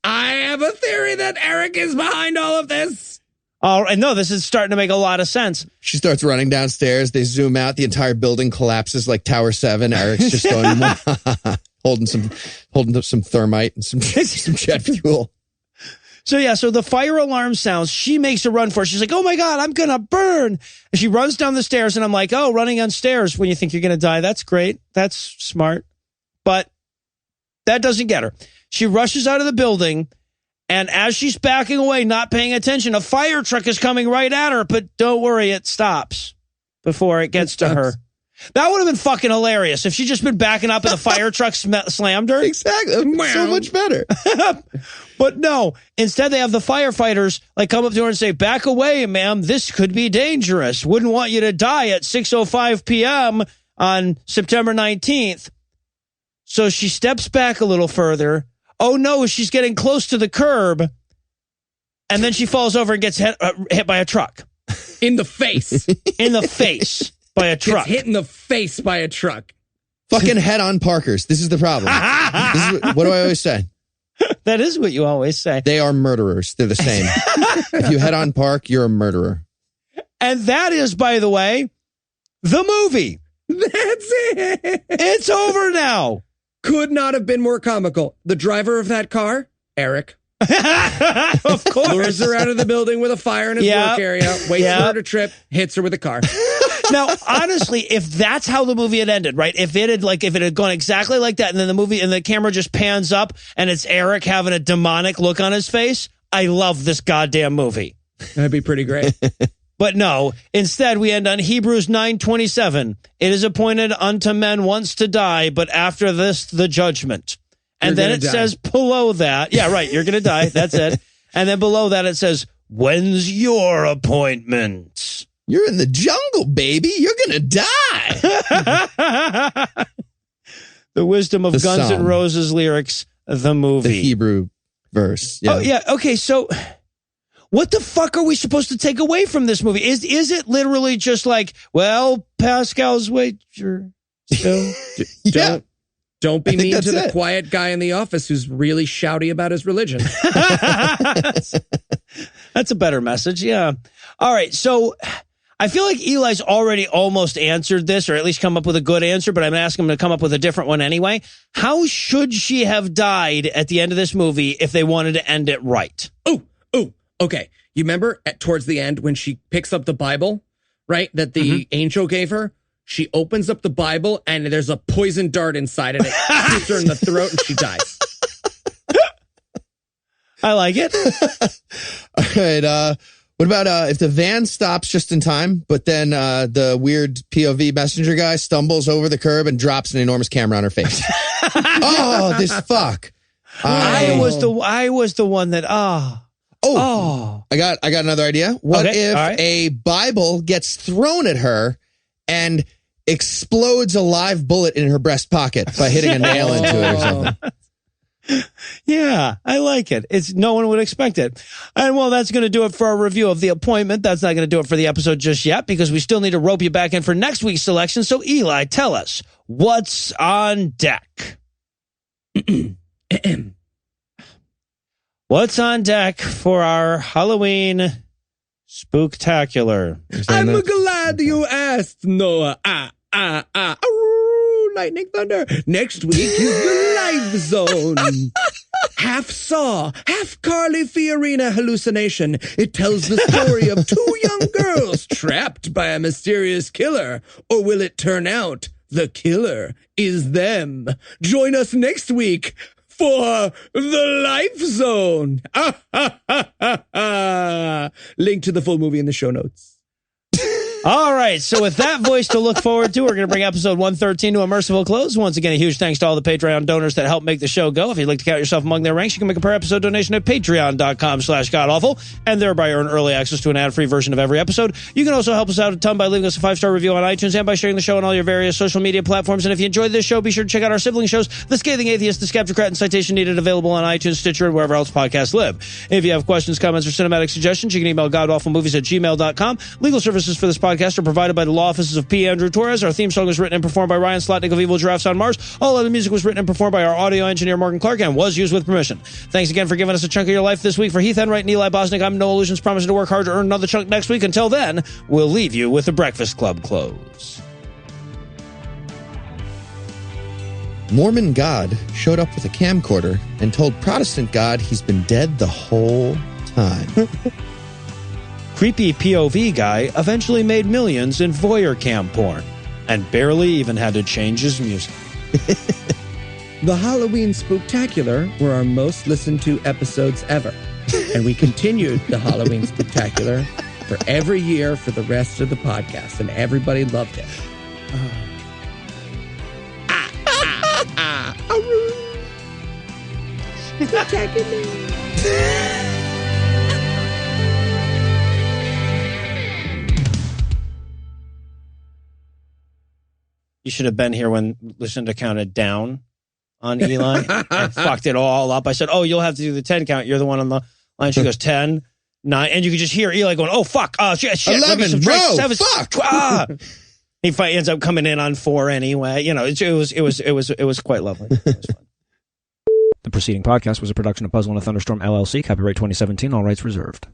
B: I have a theory that Eric is behind all of this.
D: Oh, and no, this is starting to make a lot of sense.
A: She starts running downstairs. They zoom out. The entire building collapses like Tower 7. Eric's just going, holding some thermite and some jet fuel.
D: So the fire alarm sounds. She makes a run for it. She's like, oh my God, I'm going to burn. And she runs down the stairs, and I'm like, oh, running on stairs when you think you're going to die. That's great. That's smart. But that doesn't get her. She rushes out of the building. And as she's backing away, not paying attention, a fire truck is coming right at her. But don't worry, it stops before it gets to her. That would have been fucking hilarious if she'd just been backing up and the fire truck slammed her.
A: Exactly. So much better.
D: But no, instead they have the firefighters like come up to her and say, back away, ma'am. This could be dangerous. Wouldn't want you to die at 6:05 p.m. on September 19th. So she steps back a little further. Oh, no, she's getting close to the curb. And then she falls over and gets hit by a truck.
B: In the face.
D: In the face by a truck.
B: Gets hit in the face by a truck.
A: Fucking head-on parkers. This is the problem. What do I always say?
D: That is what you always say.
A: They are murderers. They're the same. If you head-on park, you're a murderer.
D: And that is, by the way, the movie.
B: That's it.
D: It's over now.
B: Could not have been more comical. The driver of that car, Eric.
D: Of course.
B: Lures her out of the building with a fire in his work area, waits for her to trip, hits her with a car.
D: Now, honestly, if that's how the movie had ended, right? If it had gone exactly like that, and then the camera just pans up and it's Eric having a demonic look on his face, I love this goddamn movie.
B: That'd be pretty great.
D: But no, instead we end on Hebrews 9:27. It is appointed unto men once to die, but after this, the judgment. And then it says below that, yeah, right, you're going to die. That's it. And then below that, it says, when's your appointment?
A: You're in the jungle, baby. You're going to die.
D: The wisdom of Guns N' Roses lyrics, the movie.
A: The Hebrew verse. Yeah.
D: Oh, yeah. Okay, so what the fuck are we supposed to take away from this movie? Is it literally just like, well, Pascal's wager? So
A: Yeah.
B: Don't be mean to the
A: it.
B: quiet guy in the office who's really shouty about his religion.
D: That's a better message, yeah. All right, so I feel like Eli's already almost answered this, or at least come up with a good answer, but I'm asking him to come up with a different one anyway. How should she have died at the end of this movie if they wanted to end it right?
B: Oh, okay. You remember towards the end when she picks up the Bible, right, that the angel gave her? She opens up the Bible and there's a poison dart inside of it. Shoots her in the throat and she dies.
D: I like it.
A: All right. What about if the van stops just in time, but then the weird POV messenger guy stumbles over the curb and drops an enormous camera on her face? Oh, this fuck.
D: I was the one that,
A: I got another idea. What if a Bible gets thrown at her and explodes a live bullet in her breast pocket by hitting a nail into it or something?
D: Yeah, I like it. No one would expect it. And well, that's going to do it for our review of The Appointment. That's not going to do it for the episode just yet because we still need to rope you back in for next week's selection. So Eli, tell us, what's on deck? What's on deck for our Halloween spooktacular?
B: I'm glad you asked, Noah. Lightning thunder. Next week is the Life Zone. Half Saw, half Carly Fiorina hallucination. It tells the story of two young girls trapped by a mysterious killer. Or will it turn out the killer is them? Join us next week for the Life Zone. Link to the full movie in the show notes.
D: All right, so with that voice to look forward to, we're going to bring episode 113 to a merciful close. Once again, a huge thanks to all the Patreon donors that help make the show go. If you'd like to count yourself among their ranks, you can make a per episode donation at patreon.com/godawful and thereby earn early access to an ad-free version of every episode. You can also help us out a ton by leaving us a 5-star review on iTunes and by sharing the show on all your various social media platforms. And if you enjoyed this show, be sure to check out our sibling shows, The Scathing Atheist, The Skeptocrat, and Citation Needed, available on iTunes, Stitcher, and wherever else podcasts live. If you have questions, comments, or cinematic suggestions, you can email godawfulmovies@gmail.com. Legal services for this podcast are provided by the law offices of P. Andrew Torres. Our theme song was written and performed by Ryan Slotnick of Evil Giraffes on Mars. All other music was written and performed by our audio engineer, Morgan Clark, and was used with permission. Thanks again for giving us a chunk of your life this week. For Heath Enwright and Eli Bosnick, I'm Noah Lugeons, promising to work hard to earn another chunk next week. Until then, we'll leave you with the Breakfast Club close.
A: Mormon God showed up with a camcorder and told Protestant God he's been dead the whole time.
D: Creepy POV guy eventually made millions in voyeur cam porn and barely even had to change his music.
B: The Halloween Spooktacular were our most listened to episodes ever. And we continued the Halloween Spooktacular for every year for the rest of the podcast. And everybody loved it.
D: You should have been here when Lucinda counted down on Eli. I fucked it all up. I said, oh, you'll have to do the 10 count. You're the one on the line. She goes 10, 9. And you could just hear Eli going, oh, fuck. Shit.
A: 11, bro. 7, fuck.
D: He ends up coming in on 4 anyway. You know, it was quite lovely. It was fun. The preceding podcast was a production of Puzzle and a Thunderstorm LLC. Copyright 2017. All rights reserved.